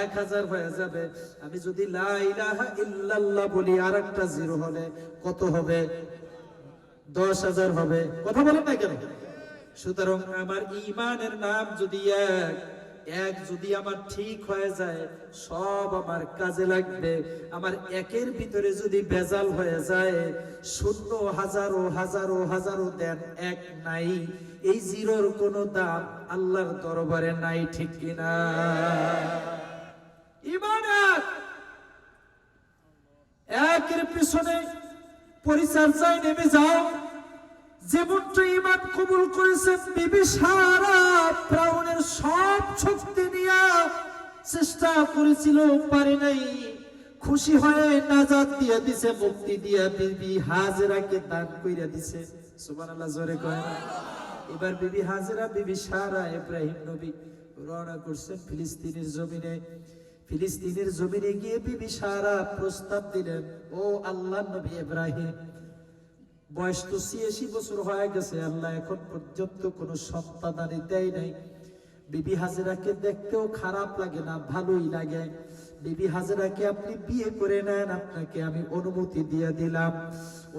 1000 হয়ে যাবে। আমি যদি লা ইলাহা ইল্লাল্লাহ বলি, আরেকটা জিরো হলে কত হবে? 10,000 হবে। কথা বলেন না কেন? সুতরাং আমার ইমানের নাম যদি এক, এক যদি আমার ঠিক হয়ে যায় সব আমার কাজে লাগবে। আমার একের ভিতরে যদি ভেজাল হয়ে যায়, শূন্য হাজারো হাজারো হাজারো দেন, এক নাই, এই জিরোর কোনো দাম আল্লাহর দরবারে নাই, ঠিক কিনা? ঈমান একের পিছনে পরিচর্যায় নেমে যাও। যেমনটা ঈমান কবুল করেছেন বিবি সারা ফিরআউনের সব শক্তি নিয়ে চেষ্টা করেছিল, পারে নাই। খুশি হয়ে নাজাত দিয়ে দিছে, মুক্তি দিয়ে বিবি হাজেরাকে দান কইরা দিছে। সুবহানাল্লাহ, জোরে কয় না? এবার বিবি হাজেরা, বিবি সারা, ইব্রাহিম নবী রওনা করছেন ফিলিস্তিনের জমিনে। ফিলিস্তিনের জমিনে গিয়ে বিবি সারা প্রস্তাব দিলেন, ও আল্লাহর নবী ইব্রাহিম, বয়স তো ৮৬ বছর হয়ে গেছে, আল্লাহ এখন পর্যন্ত কোনো সন্তানাদি দেয় নাই। বিবি হাজেরাকে দেখতেও খারাপ লাগে না, ভালোই লাগে। বিবি হাজেরাকে আপনি বিয়ে করে নেন, আপনাকে আমি অনুমতি দিয়ে দিলাম।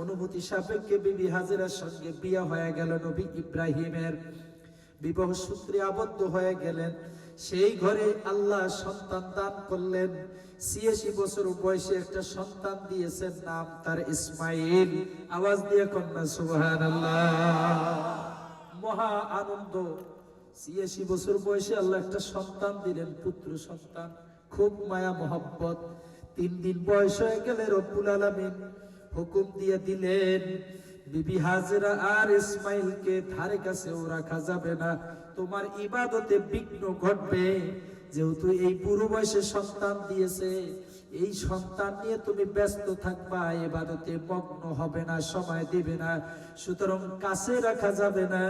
অনুমতি সাপেক্ষে বিবি হাজেরার সঙ্গে বিয়ে হয়ে গেল নবী ইব্রাহিমের। বিবাহ সূত্রে আবদ্ধ হয়ে গেলেন। সেই ঘরে আল্লাহ সন্তান দান করলেন। ৮৬ বছর বয়সে একটা সন্তান দিয়েছেন, নাম তার ইসমাইল। আওয়াজ দিয়ে কন্যা সুবহানাল্লাহ। মহা আনন্দ। ৮৬ বছর বয়সে আল্লাহ একটা সন্তান দিলেন, পুত্র সন্তান। খুব মায়া মোহাব্বত। ৩ দিন বয়স হয়ে গেলে রব্বুল আলামিন হুকুম দিয়ে দিলেন, বিবি হাজেরা আর ইসমাইলকে ধারে কাছেও রাখা যাবে না, তোমার ইবাদতে বিঘ্ন ঘটবে। যেহেতু এই বুড়ো বয়সে সন্তান দিয়েছে, এই সন্তান নিয়ে তুমি ব্যস্ত থাকবা, ইবাদতে মগ্ন হবে না, সময় দিবে না, সুতরাং কাছে রাখা যাবে না।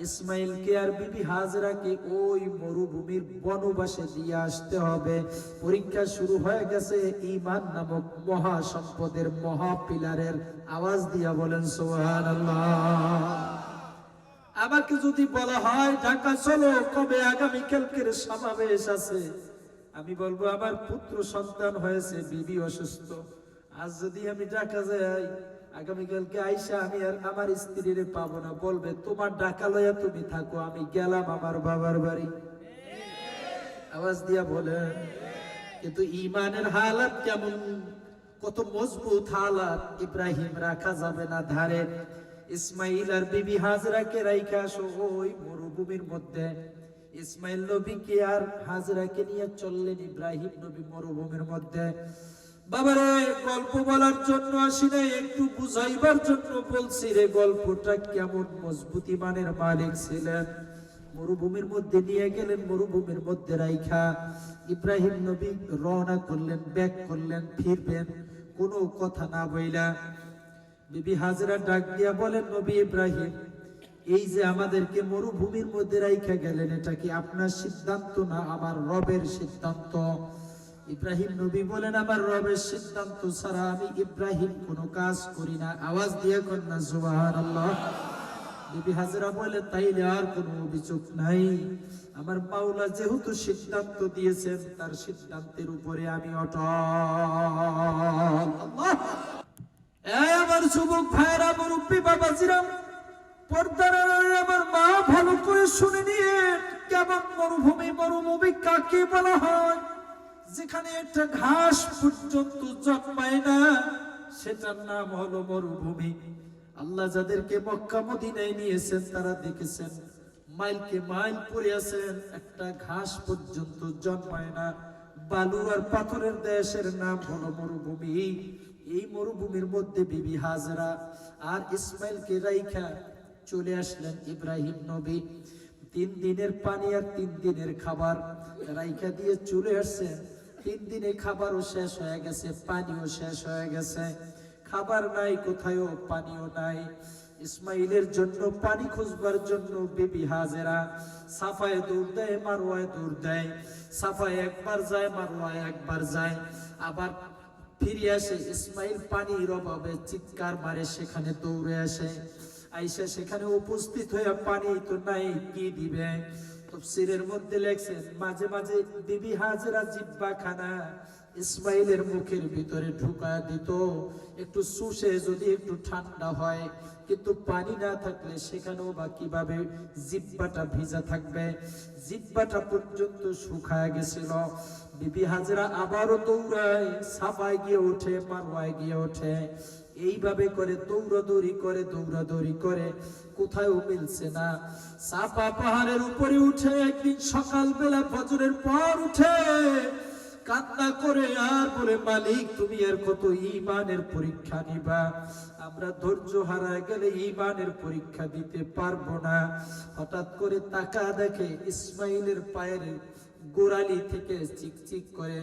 ইসমাইলকে আর বিবি হাজেরাকে ওই মরুভূমির বনবাসে দিয়ে আসতে হবে। পরীক্ষা শুরু হয়ে গেছে ঈমান নামক মহা সম্পদের, মহা পিলারের। আওয়াজ দিয়া বলেন সুবহানাল্লাহ। আমাকে যদি বলা হয় ঢাকা চলো, কবে আগামীকালকের সমাবেশ আছে, আমি বলবো আমার পুত্র সন্তান হয়েছে, বিবি অসুস্থ। আজ যদি আমি ঢাকা যাই, আগামীকালকে আইসা আমি আর আমার স্ত্রীরে পাবো না, বলবে তোমার ঢাকা লইয়া তুমি থাকো, আমি গেলাম আমার বাবার বাড়ি। আওয়াজ দিয়া বলেন। কিন্তু ঈমানের হালাত কেমন, কত মজবুত হালাত। ইব্রাহিম রাখা যাবে না ধারে। ইসমাইল আর বিবি হাজরাকে রাইখা আসো ওই মরুভূমির মধ্যে। ইসমাইল নবীকে আর হাজরাকে নিয়ে চললেন ইব্রাহিম নবী মরুভূমির মধ্যে। বাবারে, গল্প বলার জন্য আসি নাই, একটু বুঝাইবার জন্য বলছি রে। গল্পটা কেমন মজবুত ঈমানের মালিক ছিলেন। মরুভূমির মধ্যে নিয়ে গেলেন, মরুভূমির মধ্যে রাইখা ইব্রাহিম নবী রওনা করলেন, ব্যাক করলেন, ফিরবেন কোনো কথা না বইলা। বিবি হাজরা ডাক দিয়া বলেন, নবী ইব্রাহিম, এই যে আমাদেরকে মরুভূমির মধ্যে রাইখা গেলেন, এটা কি আপনার সিদ্ধান্ত না আমার রবের সিদ্ধান্ত? ইব্রাহিম নবী বলেন, আমার রবের সিদ্ধান্ত ছাড়া আমি ইব্রাহিম কোনো কাজ করি না। আওয়াজ দিয়ে কন্যা সুবহানাল্লাহ। বিবি হাজরা বলে, তাইলে আর কোনো অভিযোগ নাই। আমার মাওলা যেহেতু সিদ্ধান্ত দিয়েছেন, তার সিদ্ধান্তের উপরে আমি অটল। আল্লাহ। আমার যুবক ভাইরা, মুরব্বী বাবাজিরা, পর্দার আমার মা, ভালো করে শুনে নিয়ে, কেমন মরুভূমি? মরুভূমি কাকে বলা হয়? যেখানে একটা ঘাস পর্যন্ত জন্মায় না, সেটার নাম হলো মরুভূমি। আল্লাহ যাদেরকে মক্কা মদিনায় নিয়েছেন, তারা দেখেছেন মাইলকে মাইল পড়ে আছেন, একটা ঘাস পর্যন্ত জন্মায় না। বালু আর পাথরের দেশের নাম হলো মরুভূমি। এই মরুভূমির মধ্যে বিবি হাজরা আর ইসমাইলকে রাইখা চলে আসলেন ইব্রাহিম নবী। 3 দিনের পানি আর 3 দিনের খাবার রাইখা দিয়ে চলে আসছেন। 3 দিনে খাবারও শেষ হয়ে গেছে, পানিও শেষ হয়ে গেছে। খাবার নাই কোথায়ও, পানিও নাই। ইসমাইলের জন্য পানি খুঁজবার জন্য বিবি হাজেরা সাফায় দৌড় দেয়, মারওয়ায় দৌড় দেয়। সাফায় একবার যায়, মারওয়ায় একবার যায়, আবার ফিরে আসে। ইসমাইল পানির অভাবে চিৎকার মারে, সেখানে দৌড়ে আসে। আইসা সেখানে উপস্থিত হয়ে পানি তো নাই, কি দিবে? তাফসীরের মধ্যে লেখছেন, মাঝে মাঝে বিবি হাজেরা জিহ্বা খানা ইসমাইলের মুখের ভিতরে ঢুকায় দিত, একটু শুষে যদি একটু ঠান্ডা হয়, কিন্তু পানি না থাকলে সেখানেও বা কিভাবে জিহ্বাটা ভিজা থাকবে, জিহ্বাটা পর্যন্ত শুকায় গেছিল। বিবি হাজরা আবারও দৌড়ায়, সাফায় গিয়ে ওঠে, মারওয়ায় গিয়ে ওঠে, এইভাবে করে দৌড়াদৌড়ি করে কোথাও মিলছে না। সাফা পাহাড়ের উপরে উঠে একদিন সকালবেলা ফজরের পর উঠে কান্না করে আর বলে, মালিক তুমি আর কত ঈমানের পরীক্ষা নিবা, আমরা ধৈর্য হারায় গেলে ঈমানের পরীক্ষা দিতে পারবো না। হঠাৎ করে তাকা দেখে ইসমাইলের পায়ের গোড়ালি থেকে চিকচিক করে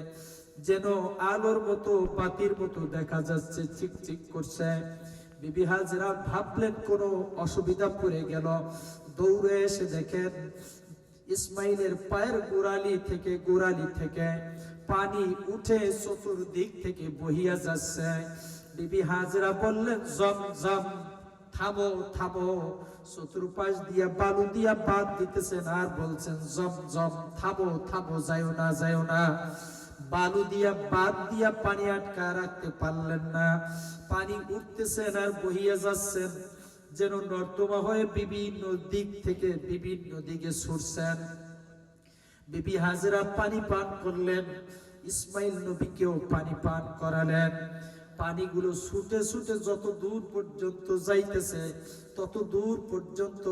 যেন আলোর মতো বাতির মতো দেখা যাচ্ছে, চিকচিক করছে। বিবি হাজরা ভাবলেন কোনো অসুবিধা পড়ে গেল, দৌড়ে এসে দেখেন ইসমাইলের পায়ের গোড়ালি থেকে পানি উঠে চতুর্দিক থেকে বহিয়া যাচ্ছে। বিবি হাজরা বললেন, জমজম থামো থামো। চতুর্পাশ দিয়া বালু দিয়া বাদ দিতেছেন আর বলছেন, জমজম থামো থামো, যাইও না। বালু দিয়া বাদ দিয়া পানি আটকা রাখতে পারলেন না, পানি উঠতেছেন আর বহিয়া যাচ্ছেন, যেন নর্দমা হয়ে বিভিন্ন দিক থেকে বিভিন্ন দিকে ছুটছেন। বিবি হাজরা পানি পান করলেন, ইসমাইল নবীকেও পানি পান করালেন। পানিগুলো ছুটে ছুটে যত দূর পর্যন্ত যাইতেছে তত দূর পর্যন্ত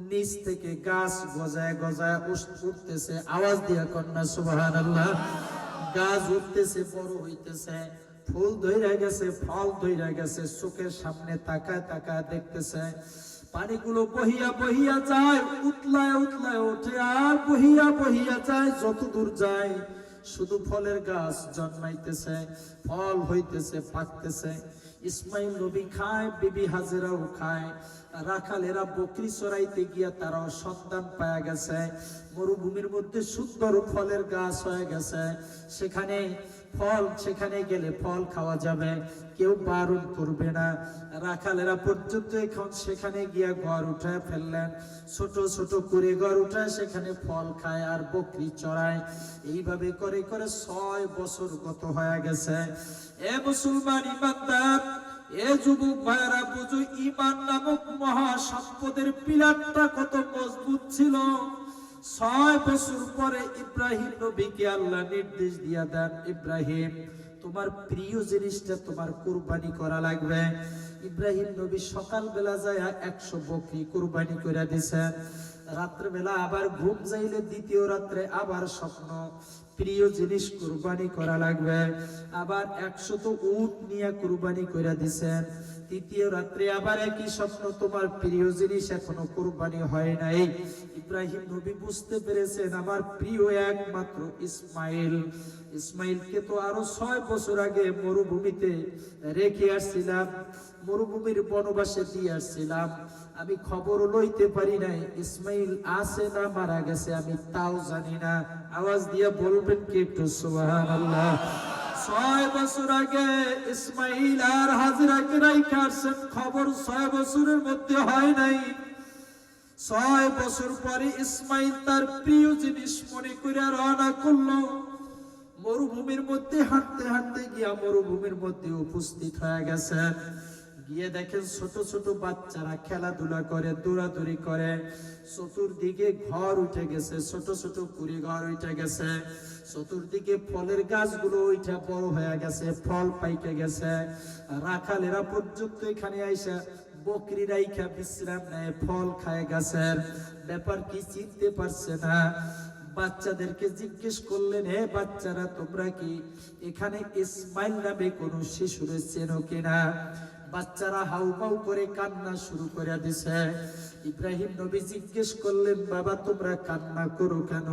নিচ থেকে গাছ গজায় উঠতেছে। আওয়াজ দিয়া কন্যা সুবহানাল্লাহ। গাছ উঠতেছে, বড় হইতেছে, ফুল ধইরা গেছে, ফল ধইরা গেছে, চোখের সামনে তাকায় দেখতেছে। পানিগুলো বহিয়া যায়, উতলায় ওঠে আর বহিয়া যায়, যত দূর যায় শুধু ফলের গাছ জন্মাইতেছে, ফল হইতেছে, পাকতেছে। ইসমাইল নবী খায়, বিবি হাজেরাও খায়। রাখালেরা বকরি চড়াইতে গিয়া তারাও সন্তান পায়া গেছে। মরুভূমির মধ্যে সুন্দর ফলের গাছ হয়ে গেছে, সেখানে গেলে ফল খাওয়া যাবে, কেউ বারণ করবে না। রাখালেরা পর্যন্ত এখন সেখানে গিয়া ঘর উঠায় ফেললেন, ছোট ছোট করে ঘর উঠায় সেখানে ফল খায় আর বকরি চড়ায়। এইভাবে করে 6 বছর গত হয়ে গেছে। এ মুসলমান ইমানদার, এ যুবক ভাইরা, বুঝো ঈমান নামক মহা সম্পদের পিলারটা কত মজবুত ছিল। 6 বছর পরে ইব্রাহিম নবীকে আল্লাহ নির্দেশ দিয়া দেন, ইব্রাহিম তোমার প্রিয় জিনিসটা তোমার কুরবানি করা লাগবে। ইব্রাহিম নবী সকালবেলা যায় 100 বকরি কুরবানি করে দিয়েছেন। রাত্রেবেলা আবার ঘুম যাইলে দ্বিতীয় রাত্রে আবার স্বপ্ন, প্রিয় জিনিস কুরবানি করা লাগবে। আবার 100 উট নিয়ে কুরবানি করে দিয়েছেন। তৃতীয় রাত্রে আবার একই স্বপ্ন, তোমার প্রিয় জিনিস এখনো কুরবানি হয় নাই। ইব্রাহিম নবী বুঝতে পেরেছেন আমার প্রিয় একমাত্র ইসমাইলকে তো আরো 6 বছর আগে মরুভূমিতে রেখে আসছিলাম, মরুভূমির বনবাসে দিয়ে আসছিলাম, আমি খবর লইতে পারি নাই ইসমাইল আছে না মারা গেছে, আমি তাও জানি না। আওয়াজ দিয়ে বলবেন কি একটু সুবহানাল্লাহ। 6 বছর আগে ইসমাইল আর হাজরাকে রাইখা আসছেন, খবর 6 বছরের মধ্যে হয় নাই। 6 বছর পরে ইসমাইল তার প্রিয় জিনিস মনে করে রওনা করলো। মরুভূমির মধ্যে হাঁটতে গিয়া মরুভূমির মধ্যে উপস্থিত হয়ে গেছে। গিয়ে দেখেন ছোট ছোট বাচ্চারা খেলাধুলা করে, দৌড়াদৌড়ি করে, চতুর্দিকে ঘর উঠে গেছে, ছোট ছোট কুড়ি ঘর উঠে গেছে, চতুর্দিকে ফলের গাছগুলো উঠে বড় হয়ে গেছে, ফল পাইকে গেছে। রাখালেরা পর্যন্ত এখানে আইসা বকরি রাইখা বিশ্রাম নেয়, ফল খায় গাছের। ব্যাপার কি চিনতে পারছে না। বাচ্চাদেরকে জিজ্ঞেস করলেন, হে বাচ্চারা তোমরা কি এখানে ইসমাইল নামে কোন শিশুরে চেনো কিনা? বাচ্চারা হাউমাউ করে কান্না শুরু করে দিছে। ইব্রাহিম নবী জিজ্ঞেস করলেন, বাবা তোমরা কান্না করো কেন?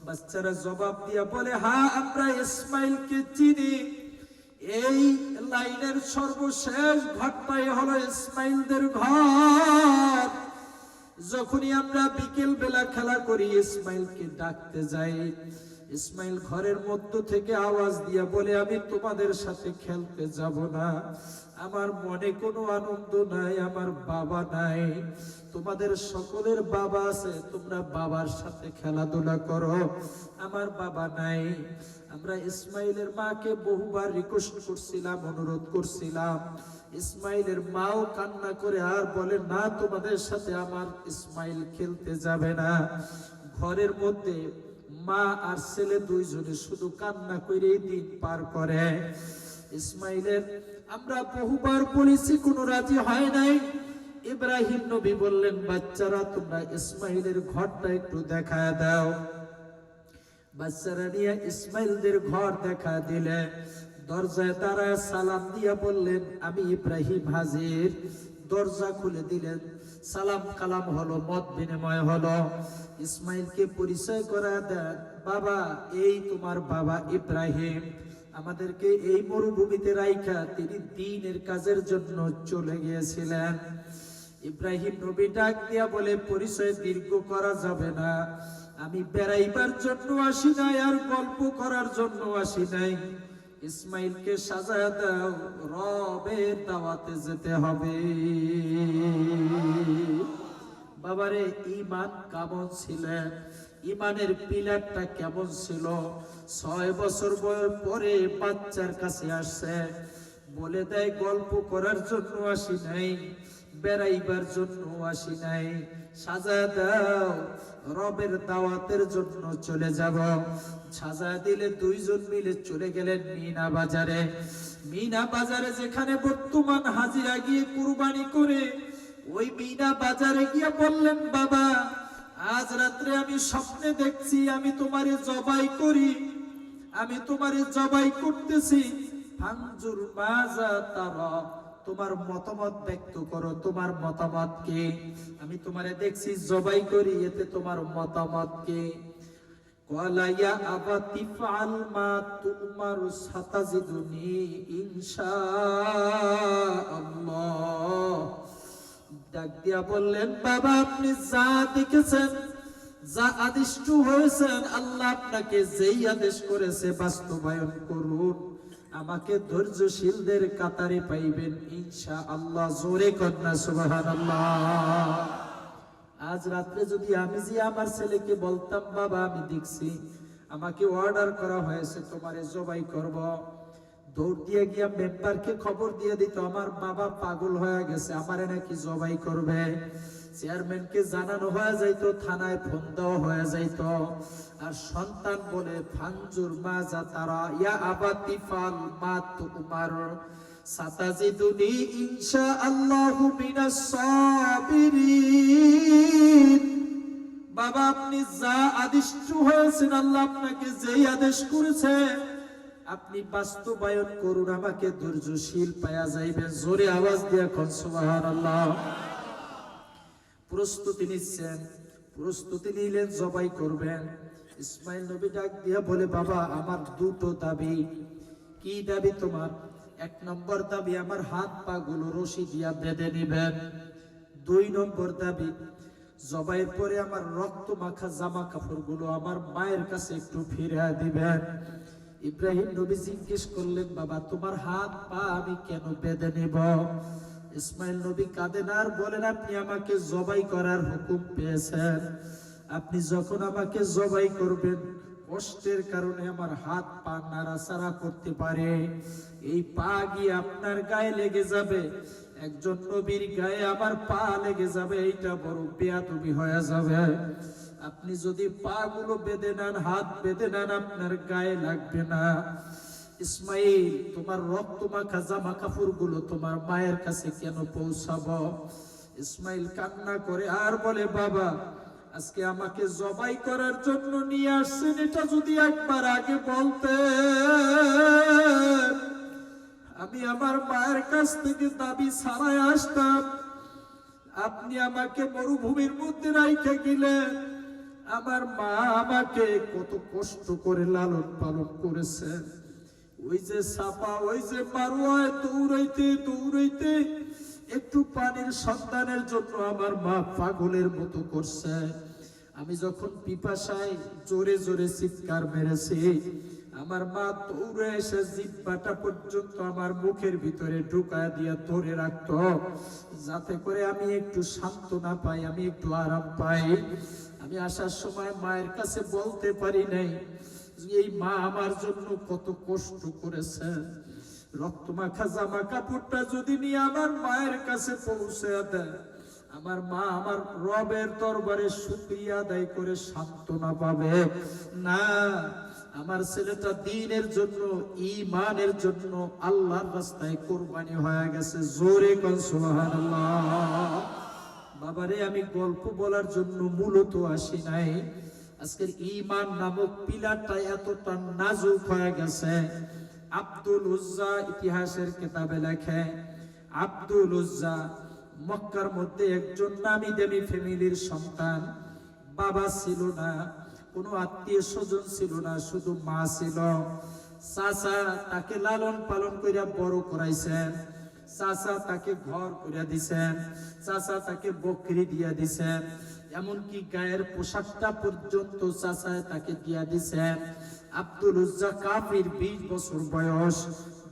বাচ্চারা জবাব দিয়া বলে, হ্যাঁ আমরা ইসমাইলকে চিনি, এই লাইনের সর্বশেষ ঘরটাই হলো ইসমাইলদের ঘর। যখনই আমরা বিকেল বেলা খেলা করি ইসমাইলকে ডাকতে যাই, ইসমাইল ঘরের মধ্য থেকে আওয়াজ দিয়া বলে, আমি তোমাদের সাথে খেলতে যাব না, আমার মনে কোনো আনন্দ নাই, আমার বাবা নাই। তোমাদের সকলের বাবা আছে, তোমরা বাবার সাথে খেলাধুলা করো, আমার বাবা নাই। আমরা ইসমাইলের মাকে বহুবার রিকোয়েস্ট করছিলাম, অনুরোধ করছিলাম। ইসমাইলের মাও কান্না করে আর বলে, না, তোমাদের সাথে আমার ইসমাইল খেলতে যাবে না। ঘরের মধ্যে মা আর ছেলে দুইজনে শুধু কান্না করে দিন পার করে। ইসমাইলের আমরা বহুবার বলেছি, কোনো রাজি হয় নাই। ইব্রাহিম নবী বললেন, বাচ্চারা তোমরা ইসমাইলের ঘরটা একটু দেখায় দাও। বাচ্চারা নিয়ে ইসমাইলদের ঘর দেখা দিলে দরজায় দাঁড়ায় সালাম দিয়া বললেন, আমি ইব্রাহিম হাজির। দরজা খুলে দিলেন, সালাম কালাম হলো, মত বিনিময় হলো। ইসমাইলকে পরিচয় করা দেন, বাবা এই তোমার বাবা ইব্রাহিম, আমাদেরকে এই মরুভূমিতে রাইখা তিনি দ্বীনের কাজের জন্য চলে গিয়েছিলেন। ইব্রাহিম নবী ডাক দিয়া বলে, পরিচয় দীর্ঘ করা যাবে না, আমি বেড়াইবার জন্য আসি নাই, আর গল্প করার জন্য আসি নাই। ইসমাইলকে সাজায় দাও, রবের দাওয়াতে যেতে হবে। বাবারে, ঈমান কেমন ছিলেন, ঈমানের পিলারটা কেমন ছিল? 6 বছর বয়স পরে বাচ্চার কাছে আসছে, বলে দেয় গল্প করার জন্য আসি নাই, বেড়াইবার জন্য আসি নাই, সাজায় দাও, রবের দাওয়াতের জন্য চলে যাব। সাজায় দিলে দুইজন মিলে চলে গেলেন মিনা বাজারে। মিনা বাজারে যেখানে বর্তমান হাজিরা গিয়ে কুরবানি করে, ওই মিনা বাজারে গিয়ে বললেন, বাবা আজ রাত্রে আমি স্বপ্নে দেখছি আমি তোমারে জবাই করি, আমি তোমারে জবাই করতেছি। ফানজুর মাজা তারা, তোমার মতামত ব্যক্ত করো, তোমার মতামত কি? আমি তোমারে দেখছি জবাই করি, এতে তোমার মতামত কি? ক্বালা ইয়া আবাতি ফাআল মা তুমারু সাতাজিদুনি ইনশাআল্লাহ। ডাক দিয়া বললেন, বাবা আপনি যা দেখেছেন, যা আদিষ্ট হয়েছেন, আল্লাহ আপনাকে যেই আদেশ করেছে বাস্তবায়ন করুন, আমাকে ধৈর্যশীলদের কাতারে পাইবেন ইনশাআল্লাহ। জোরে কন্যা সুবহানাল্লাহ। আজ রাত্রে যদি আমি যে আমার ছেলেকে বলতাম, বাবা আমি দেখছি আমাকে অর্ডার করা হয়েছে তোমারে জবাই করব, দৌড় দিয়ে গিয়া মেম্বারকে খবর দিয়ে দিত, আমার বাবা পাগল হয়ে গেছে, আমারে নাকি জবাই করবে। চেয়ারম্যানকে জানানো হয়ে যাইতো, থানায় ফোন দেওয়া হয়ে যাইতো। আর সন্তান বলে, ফানজুর মাজা তারা, ইয়া আবাতি ফাল মা তুমার সাতাজিদুনি ইনশাআল্লাহু মিনাস সাবিরিন। বাবা আপনি যা আদিষ্ট হয়েছেন, আল্লাহ আপনাকে যেই আদেশ করেছে আপনি বাস্তবায়ন করুন, আমাকে ধৈর্যশীল পাওয়া যাইবে। জোরে আওয়াজ দিয়ে কোন সুবহানাল্লাহ। প্রস্তুতি নিচ্ছেন, প্রস্তুতি নিলেন, জবাই করবেন। ইসমাইল নবী ডাক দিয়া বলে, বাবা আমার দুটো দাবি। কি দাবি তোমার? 1 নম্বর দাবি, আমার হাত পা গুলো রশি দিয়া বেঁধে নিবেন। 2 নম্বর দাবি, জবাইয়ের পরে আমার রক্ত মাখা জামা কাপড় গুলো আমার মায়ের কাছে একটু ফিরিয়ে দিবেন। ইব্রাহিম নবী জিজ্ঞেস করলেন, বাবা তোমার হাত পা আমি কেন বেঁধে নেব? ইসমাইল নবী কাঁদেন আর বলেন, আপনি আমাকে জবাই করার হুকুম পেয়েছেন, আপনি যখন আমাকে জবাই করবেন, কষ্টের কারণে আমার হাত পা নাড়াচাড়া করতে পারে, এই পা গিয়ে আপনার গায়ে লেগে যাবে, একজন নবীর গায়ে আমার পা লেগে যাবে, এইটা বড় বেয়াদবি হয়ে যাবে। আপনি যদি পা গুলো বেঁধে নেন, হাত বেঁধে নেন, আপনার গায়ে লাগবে না। ইসমাইল তোমার রক্ত মাখা জামা কাপড় গুলো তোমার মায়ের কাছে কেন পৌঁছাবো? ইসমাইল কান্না করে আর বলে, বাবা আজকে আমাকে জবাই করার জন্য নিয়ে আসছেন, এটা যদি একবার আগে বলতে, আমি আমার মায়ের কাছ থেকে দাবি ছাড়াই আসতাম। আপনি আমাকে মরুভূমির মধ্যে রাইখে গেলেন, আমার মা আমাকে কত কষ্ট করে লালন পালন করেছে। ওই যে সাপা, ওই যে মারোয়ায় দৌড়াইতে দৌড়াইতে একটু পানির সন্তানের জন্য আমার মা পাগলের মতো করছে। আমি যখন পিপাসায় জোরে জোরে চিৎকার মেরেছি, আমার মা দৌড়ে এসে জিহ্বাটা পর্যন্ত আমার মুখের ভিতরে ঢুকায় দিয়ে ধরে রাখতো, যাতে করে আমি একটু সান্ত্বনা পাই, আমি একটু আরাম পাই। আমি আসার সময় মায়ের কাছে বলতে পারি নাই এই মা আমার জন্য কত কষ্ট করেছে। রক্তমাখা জামা কাপড়টা যদি নিয়ে আমার মায়ের কাছে পৌঁছে দেয়, আমার মা আমার রবের দরবারে শুকরিয়া আদায় করে সান্ত্বনা পাবে। না, আমার ছেলেটা দ্বীনের জন্য, ঈমানের জন্য আল্লাহর রাস্তায় কুরবানি হয়ে গেছে। জোরে কোন সুবহানাল্লাহ। বাবারে, আমি গল্প বলার জন্য মূলত আসি নাই। আজকের ঈমান নামক পিলারটা এতটা নাজুক হয়ে গেছে। আব্দুল উজ্জা ইতিহাসের কিতাবে লেখে, আব্দুল উজ্জা মক্কার মধ্যে একজন নামি দামি ফ্যামিলির সন্তান। বাবা ছিল না, কোনো আত্মীয় স্বজন ছিল না, শুধু মা ছিল। চাচা তাকে লালন পালন কইরা বড় করাইছেন, চাচা তাকে ঘর কইরা দিছেন, চাচা তাকে বকরি দিয়া দিছেন, এমনকি গায়ের পোশাকটা পর্যন্ত চাচা তাকে দিয়া দিছেন। আব্দুল উজ্জা কাফির, 20 বছর বয়স।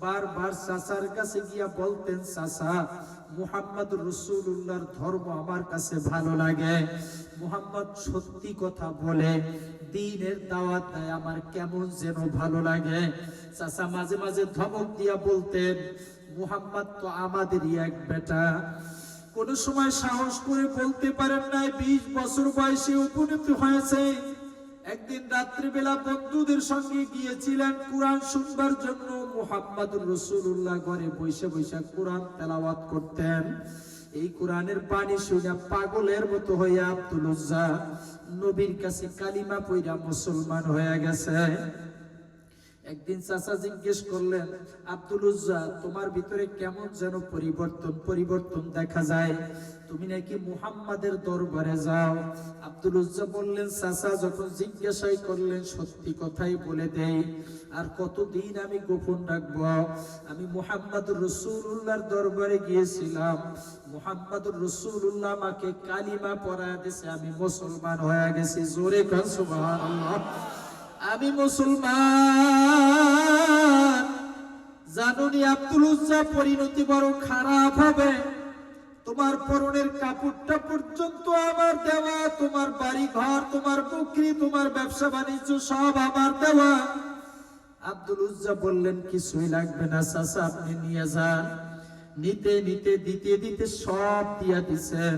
বারবার চাচার কাছে গিয়া বলতেন, চাচা মুহাম্মদ রাসূলুল্লাহর ধর্ম আমার কাছে ভালো লাগে, মুহাম্মদ সত্যি কথা বলে, দ্বীনের দাওয়াত দেয়, আমার কেমন যেন ভালো লাগে। চাচা মাঝে মাঝে ধমক দিয়া বলতেন, মুহাম্মদ তো আমাদেরই এক বেটা। কোন সময় সাহস করে বলতে পারেন নাই, 20 বছর বয়সে উপনীত হয়েছে। একদিন রাত্রিবেলা বন্ধুদের সঙ্গে গিয়েছিলেন কোরআন শুনবার জন্য। মুহাম্মদুর রাসূলুল্লাহ ঘরে বসে বসে কোরআন তেলাওয়াত করতেন। এই কোরআনের বাণী শুনে পাগলের মতো হয়ে আব্দুল উজ্জা নবীর কাছে কালিমা পড়া মুসলমান হয়ে গেছে। একদিন চাচা জিজ্ঞেস করলেন, আব্দুল উজ্জা, তোমার ভিতরে কেমন যেন পরিবর্তন দেখা যায়, তুমি নাকি মুহাম্মাদের দরবারে যাও। আব্দুল উজ্জা বললেন, চাচা যখন জিজ্ঞাসাই করলেন সত্যি কথাই বলে দেই, আর কতদিন আমি গোপন রাখবো। আমি মুহাম্মদুর রাসূলুল্লাহর দরবারে গিয়েছিলাম, মুহাম্মদুর রাসূলুল্লাহ আমাকে কালিমা পড়ায় দিয়েছে, আমি মুসলমান হয়ে গেছি। জোরে কান সুবহানাল্লাহ। আমি মুসলমান। জানুনি আব্দুল উজ্জা, পরিণতি বড় খারাপ হবে। তোমার পরনের কাপড়টা পর্যন্ত আমার দেওয়া, তোমার বাড়ি ঘর, তোমার বকরি, তোমার ব্যবসা বাণিজ্য সব আমার দেওয়া। আব্দুল উজ্জা বললেন, কিছুই লাগবে না চাচা, আপনি নিয়ে যান। নিতে নিতে দিতে দিতে সব দিয়া দিছেন।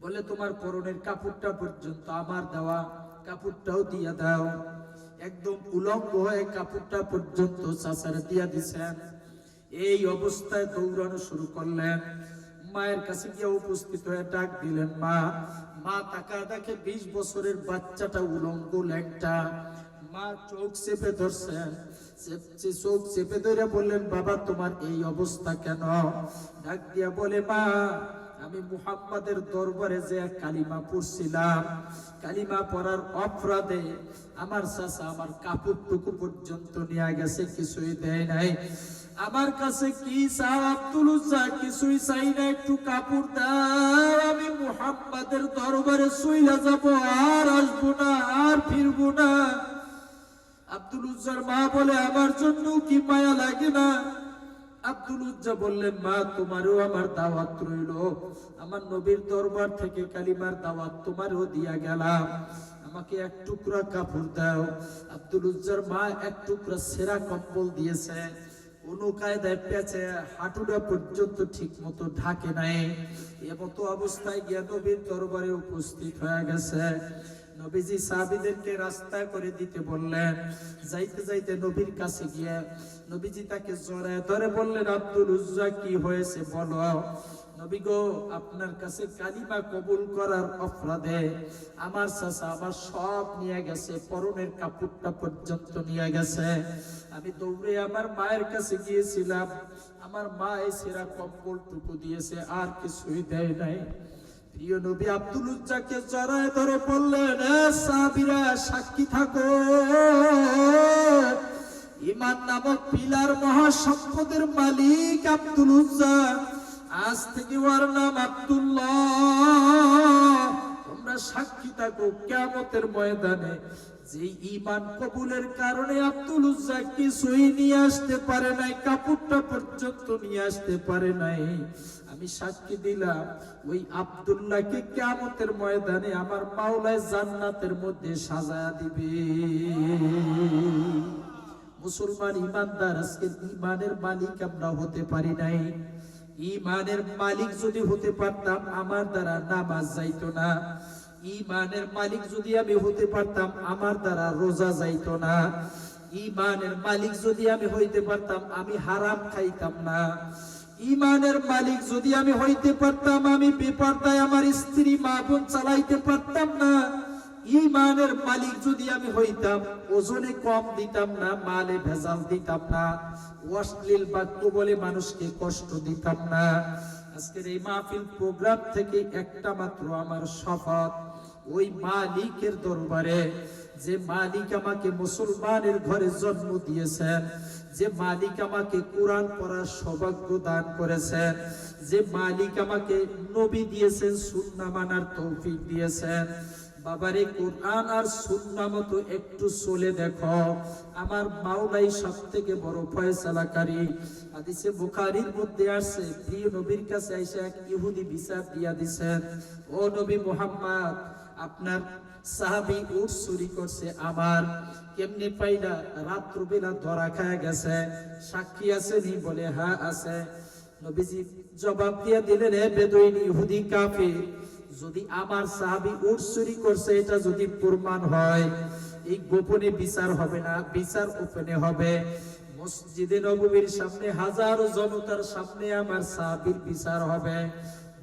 বলে, তোমার পরনের কাপড়টা পর্যন্ত আমার দেওয়া, কাপড়টাও দিয়া দাও। একদম উলঙ্গ হয়ে কাপড়টা পর্যন্ত চাচার দিয়া দিছেন। এই অবস্থায় দৌড়ানো শুরু করলেন। মায়ের কাছে গিয়ে উপস্থিত হয়ে ডাক দিলেন, মা। মা তাকা দেখে 20 বছরের বাচ্চাটা উলঙ্গ, ল্যাংটা। মা চোখ চেপে ধরছেন, চোখ চেপে ধরে বললেন, বাবা তোমার এই অবস্থা কেন? ডাক দিয়া বলে, মা আমি মুহাম্মাদের দরবারে যে কালিমা পড়ছিলাম, কালিমা পড়ার অপরাধে আমার চাচা আমার কাপড়টুকু পর্যন্ত নিয়ে গেছে, কিছুই দেয় নাই। আমার কাছে কি চাও আব্দুল উজ্জা? কিছুই চাই না, একটু কাপড় দাও, আমি মুহাম্মাদের দরবারে চইলা যাব, আর আসবো না, আর ফিরবো না। আব্দুল উজ্জার মা বলে, আমার জন্য কি মায়া লাগে না? আব্দুল উজ্জা বললেন, মা তোমারও আমার দাওয়াত রইল, আমার নবীর দরবার থেকে কালিমার দাওয়াত তোমারও দিয়া গেলাম, আমাকে এক টুকরা কাপড় দাও। আব্দুল উজ্জার মা এক টুকরা সেরা কম্বল দিয়েছে, কোন কায়দায় পেঁচে হাঁটুটা পর্যন্ত ঠিক মতো ঢাকে নাই। এমতো অবস্থায় গিয়া নবীর দরবারে উপস্থিত হয়ে গেছে। নবীজি সাহাবীদেরকে রাস্তা করে দিতে বললেন। যাইতে যাইতে নবীর কাছে গিয়ে নবীজি তাকে জড়ায় ধরে বললেন, আব্দুল উজ্জা কি হয়েছে বলো। নবী গো, আপনার কাছে কালিমা কবুল করার অপরাধে আমার চাচা আমার সব নিয়ে গেছে, পরনের কাপড়টা পর্যন্ত নিয়ে গেছে। আমি দৌড়ে আমার মায়ের কাছে গিয়েছিলাম, আমার মা এই সেরা কম্বলটুকু দিয়েছে, আর কিছুই দেয় নাই। প্রিয় নবী আব্দুল উজ্জাকে জড়ায় ধরে বললেন, সাহাবীরা সাক্ষী থাকো, ঈমান নামক পিলার মহাসম্পদের মালিক আব্দুল উজ্জা, আজ থেকে ওর নাম আব্দুল্লাহ। তোমরা সাক্ষী থাকো কিয়ামতের ময়দানে, যে ঈমান কবুলের কারণে আব্দুল উজ্জা কিছুই নিয়ে আসতে পারে নাই, কাপড়টা পর্যন্ত নিয়ে আসতে পারে নাই, আমি সাক্ষী দিলাম ওই আব্দুল্লাহকে কিয়ামতের ময়দানে আমার মাওলায় জান্নাতের মধ্যে সাজায়া দিবে। মুসলমান ইমানদার, আজকে ইমানের মালিক আমরা হতে পারি নাই। ইমানের মালিক যদি হতে পারতাম আমার দ্বারা নামাজ যাইতো না, ইমানের মালিক যদি আমি হতে পারতাম আমার দ্বারা রোজা যাইতো না, ইমানের মালিক যদি আমি হইতে পারতাম আমি হারাম খাইতাম না, ইমানের মালিক যদি আমি হইতে পারতাম আমি বেপরদায় আমার স্ত্রী মা বোন চালাইতে পারতাম না, ইমানের মালিক যদি আমি হইতাম ওজনে কম দিতাম না, মালে ভেজাল দিতাম না, অশ্লীল বাক্য বলে মানুষকে কষ্ট দিতাম না। আজকের এই মাহফিল প্রোগ্রাম থেকে একটা মাত্র আমার শপথ, ওই মালিকের দরবারে, যে মালিক আমাকে মুসলমানের ঘরে জন্ম দিয়েছেন, যে মালিক আমাকে কোরআন পড়ার সৌভাগ্য দান করেছেন, যে মালিক আমাকে নবী দিয়েছেন, সুন্নাহ মানার তৌফিক দিয়েছেন, বাবারে কোরআন আর সুন্নাহ মতো একটু চলে দেখো, আমার মাওলাই সবথেকে বড় ফয়সালাকারী। হাদিসে বুখারীর মধ্যে আছে, প্রিয় নবীর কাছে এসে এক ইহুদি বিচার দিয়া দিবেন, ও নবী মুহাম্মদ, আপনার সাহাবী উট চুরি করছে, আমার কেমনে পাইলা? রাত্রবেলা ধরা খায় গেছে, সাক্ষী আছে নি? বলে হ্যাঁ আছে। নবীজি জবাব দিয়া দিলেন, হে বেদুইন ইহুদি কাফির, যদি আমার সাহাবী উট চুরি করছে এটা যদি প্রমাণ হয়, এই গোপনে বিচার হবে না, বিচার ওপেনে হবে। মসজিদে নববীর সামনে হাজারো জনতার সামনে আমার সাহাবীর বিচার হবে।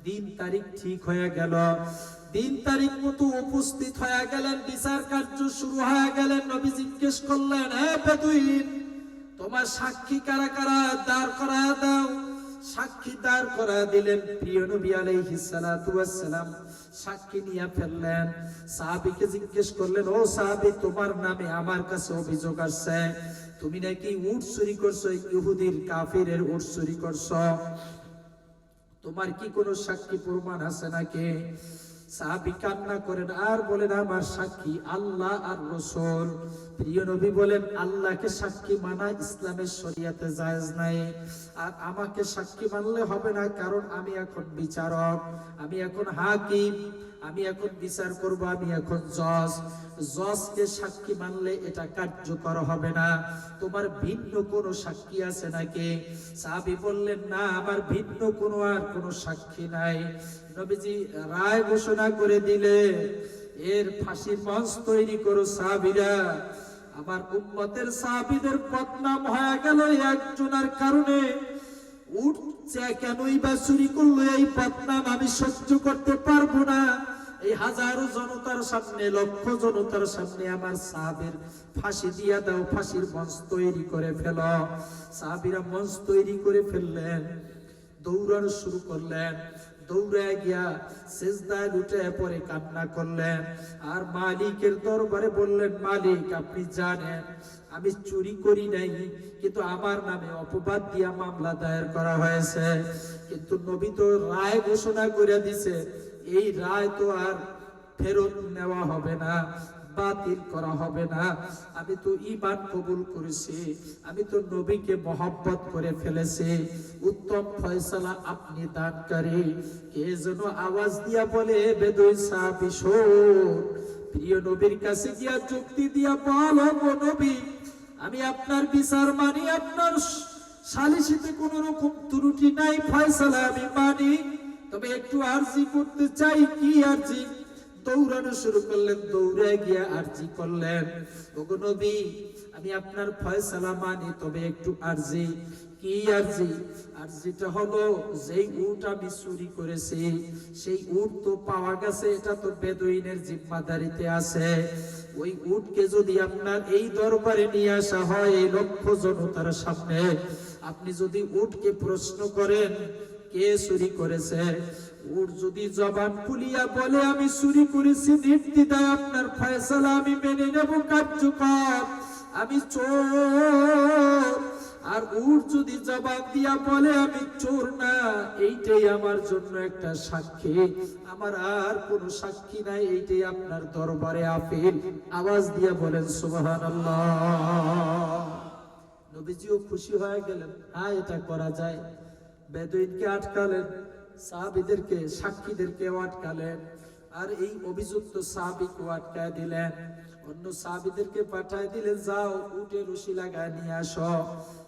দিন তারিখ ঠিক হয়ে গেল, দিন তারিখ মতো উপস্থিত হয়ে গেলেন, বিচার কার্য শুরু হয়ে গেলেন। নবী জিজ্ঞেস করলেন, হে বেদুইন, তোমার সাক্ষী কারা কারা? দাঁড় করায়া দাও। সাক্ষী দাঁড় করায়া দিলেন। প্রিয় নবী আলাইহিস সালাতু ওয়াস সালাম সাক্ষী নিয়ে ফেললেন। সাহাবীকে জিজ্ঞেস করলেন, ও সাহাবী, তোমার নামে আমার কাছে অভিযোগ আসছে, তুমি নাকি উট চুরি করছো, ইহুদির কাফিরের উট চুরি করছো, তোমার কি কোনো সাক্ষী প্রমাণ আছে নাকি? সাহাবী কান্না করেন আর বলেন, আমার সাক্ষী আল্লাহ আর রাসূল। প্রিয় নবী বলেন, আল্লাহকে সাক্ষী মানা ইসলামের শরীয়তে জায়েজ নাই, আর আমাকে সাক্ষী মানলে হবে না, কারণ আমি এখন বিচারক, আমি এখন হাকিম, আমি এখন বিচার করব, আমি এখন জজ। জজকে সাক্ষী মানলে এটা কার্যকর হবে না, তোমার ভিন্ন কোনো সাক্ষী আছে নাকি? সাহাবী বললেন, না, আমার ভিন্ন কোনো আর কোনো সাক্ষী নাই। নবীজি রায় ঘোষণা করে দিলে, এর ফাঁসির মঞ্চ তৈরি করো সাহাবীরা। আমার উম্মতের সাহাবীদের বদনাম হয়ে গেল একজনের কারণে। উঠছে কেনই বা চুরি করলো, এই বদনাম আমি সহ্য করতে পারবো না। এই হাজারো জনতার সামনে, লক্ষ জনতার সামনে আমার সাহাবীর ফাঁসি দিয়া দাও, ফাঁসির মঞ্চ তৈরি করে ফেল। সাহাবীরা মঞ্চ তৈরি করে ফেললেন, দৌড়ানো শুরু করলেন। দৌড়ে গিয়া সেজদায় লুটে পড়ে কান্না করলেন, আর মালিকের দরবারে বললেন, মালিক, আপনি জানেন আমি চুরি করি নাই, কিন্তু আমার নামে অপবাদ দিয়া মামলা দায়ের করা হয়েছে। কিন্তু নবী তো রায় ঘোষণা করে দিছে, এই রায় তো আর ফেরত নেওয়া হবে না, বাতিল করা হবে না। আমি তো ঈমান কবুল করেছি, আমি তো নবীকে মহব্বত করে ফেলেছি, উত্তম ফয়সালা আপনি দানকারী। কে যেন আওয়াজ দিয়া বলে, বেদুইন সাহাবী শোন, প্রিয় নবীর কাছে গিয়া যুক্তি দিয়া বলো, গো নবী, আমি আপনার বিচার মানি, আপনার সালিসিতে কোনো রকম ত্রুটি নাই, ফয়সালা আমি মানি, তবে একটু আরজি করতে চাই। কি আরজি? দৌড়ানো শুরু করলেন, দৌড়ে গিয়ে আরজি করলেন, ওগো নবী, আমি আপনার ফয়সালা মানি, তবে একটু আরজি। কি আরজি? আরজিটা হলো, যেই উট আমি চুরি করেছি, সেই উট তো পাওয়া গেছে, এটা তো বেদুইনের জিম্মাদারিতে আছে। ওই উটকে যদি আপনার এই দরবারে নিয়ে আসা হয়, এই লক্ষ জনতার সামনে, আপনি যদি উটকে প্রশ্ন করেন কে চুরি করেছে, উট যদি জবান খুলিয়া বলে আমি চুরি করেছি, নির্দ্বিধায় আপনার ফয়সালা আমি মেনে নেব, কার্যকর। আমি চোর, আর উট যদি জবাব দিয়া বলে আমি চোর না, এইটাই আমার জন্য একটা সাক্ষী, আমার আর কোনো সাক্ষী নাই, এইটাই আপনার দরবারে আপিল। আওয়াজ দিয়া বলেন সুবহানাল্লাহ। নবীজিও খুশি হয়ে গেলেন, হ্যাঁ এটা করা যায়। বেদুইনকে আটকালেন, সাহাবীদেরকে সাক্ষীদেরকে আটকালেন, আর এই অভিযুক্ত সাহাবীকে আটকায় দিলেন। অন্য সাহাবীদেরকে পাঠায় দিলেন, যাও উটে রশি লাগায় নিয়ে আসো।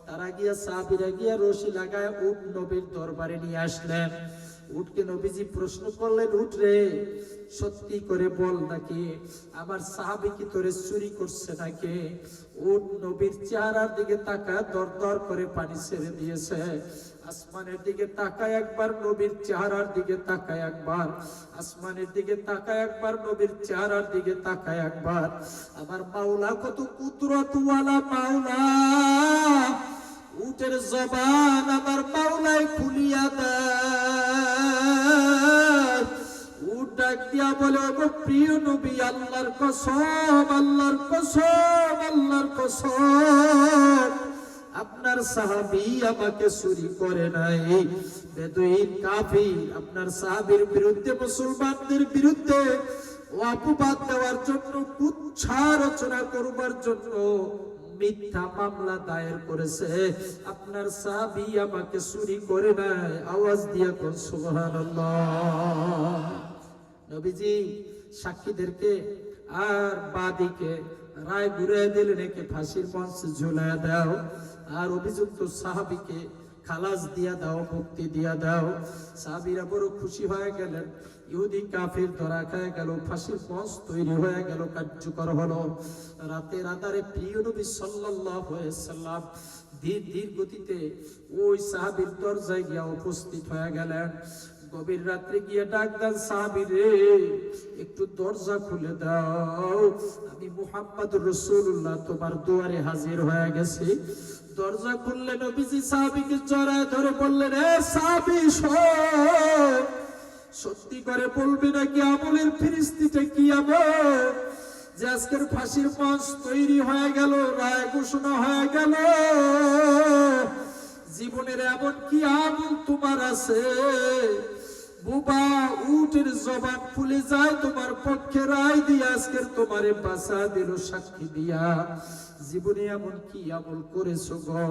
তারা গিয়া সাহাবীরা গিয়া রশি লাগায় উট নবীর দরবারে নিয়ে আসলেন। উটকে নবীজি প্রশ্ন করলেন, উট রে সত্যি করে বল নাকি আমার সাহাবী কি তোরে চুরি করছে নাকি? উট নবীর চেহারার দিকে তাকায় দর দর করে পানি ছেড়ে দিয়েছে। আসমানের দিকে তাকায় একবার, নবীর চেহারার দিকে তাকায় একবার, আসমানের দিকে তাকায় একবার, নবীর চেহারার দিকে তাকায় একবার। আমার মাওলা কত কুদরতওয়ালা মাওলা, উটের জবান আমার মাওলাই খুলিয়া দেয়। উট ডাক দিয়া বলে, ওগো প্রিয় নবী, আল্লাহর কসম, আল্লাহর কসম, আল্লাহর কসম, আপনার সাহাবী আমাকে চুরি করে নাই। বেদুইন কাফির আপনার সাহাবীর বিরুদ্ধে, মুসলমানদের বিরুদ্ধে অপবাদ দেওয়ার জন্য, কুচ্ছা রচনা করবার জন্য মিথ্যা মামলা দায়ের করেছে। আপনার সাহাবী আমাকে চুরি করে নাই। আওয়াজ দিয়া কোন সুবহানাল্লাহ। নবীজি সাক্ষীদেরকে আর বাদীকে রায় ঘুরিয়ে দিলেন, একে ফাঁসির মঞ্চে ঝুলাইয়া দাও, আর অভিযুক্ত সাহাবীকে খালাস দিয়া দাও, মুক্তি দিয়া দাও। সাহাবীরা বড় খুশি হয়ে গেলেন। ইহুদি কাফির ধরা খায় গেল, ফাঁসির মঞ্চ তৈরি হয়ে গেল, কার্যকর হলো। রাতের আধারে প্রিয় নবী সাল্লাল্লাহু আলাইহি সাল্লাম ধীর ধীর গতিতে ওই সাহাবীর দরজায় গিয়া উপস্থিত হয়ে গেলেন। গভীর রাত্রে গিয়ে ডাক দেন, সাহাবী রে একটু দরজা খুলে দাও, আমি মুহাম্মদুর রাসূলুল্লাহ তোমার দুয়ারে হাজির হয়ে গেছি। দরজা খুললে নবীজি সাহাবীকে জড়ায় ধরে বললেন, এ সাহাবী শোন, সত্যি করে বলবি নাকি আমলের ফিরিস্তিটা কি আমল যে আজকের ফাঁসির মঞ্চ তৈরি হয়ে গেল, রায় ঘোষণা হয়ে গেল, জীবনের এমন কি আমল তোমার আছে? বুবা উটের জবান খুলে যায় তোমার পক্ষে রায় দিয়া, আজকের তোমারে বাঁচা দিল সাক্ষী দিয়া, জীবনে এমন কি আমল করেছো গো?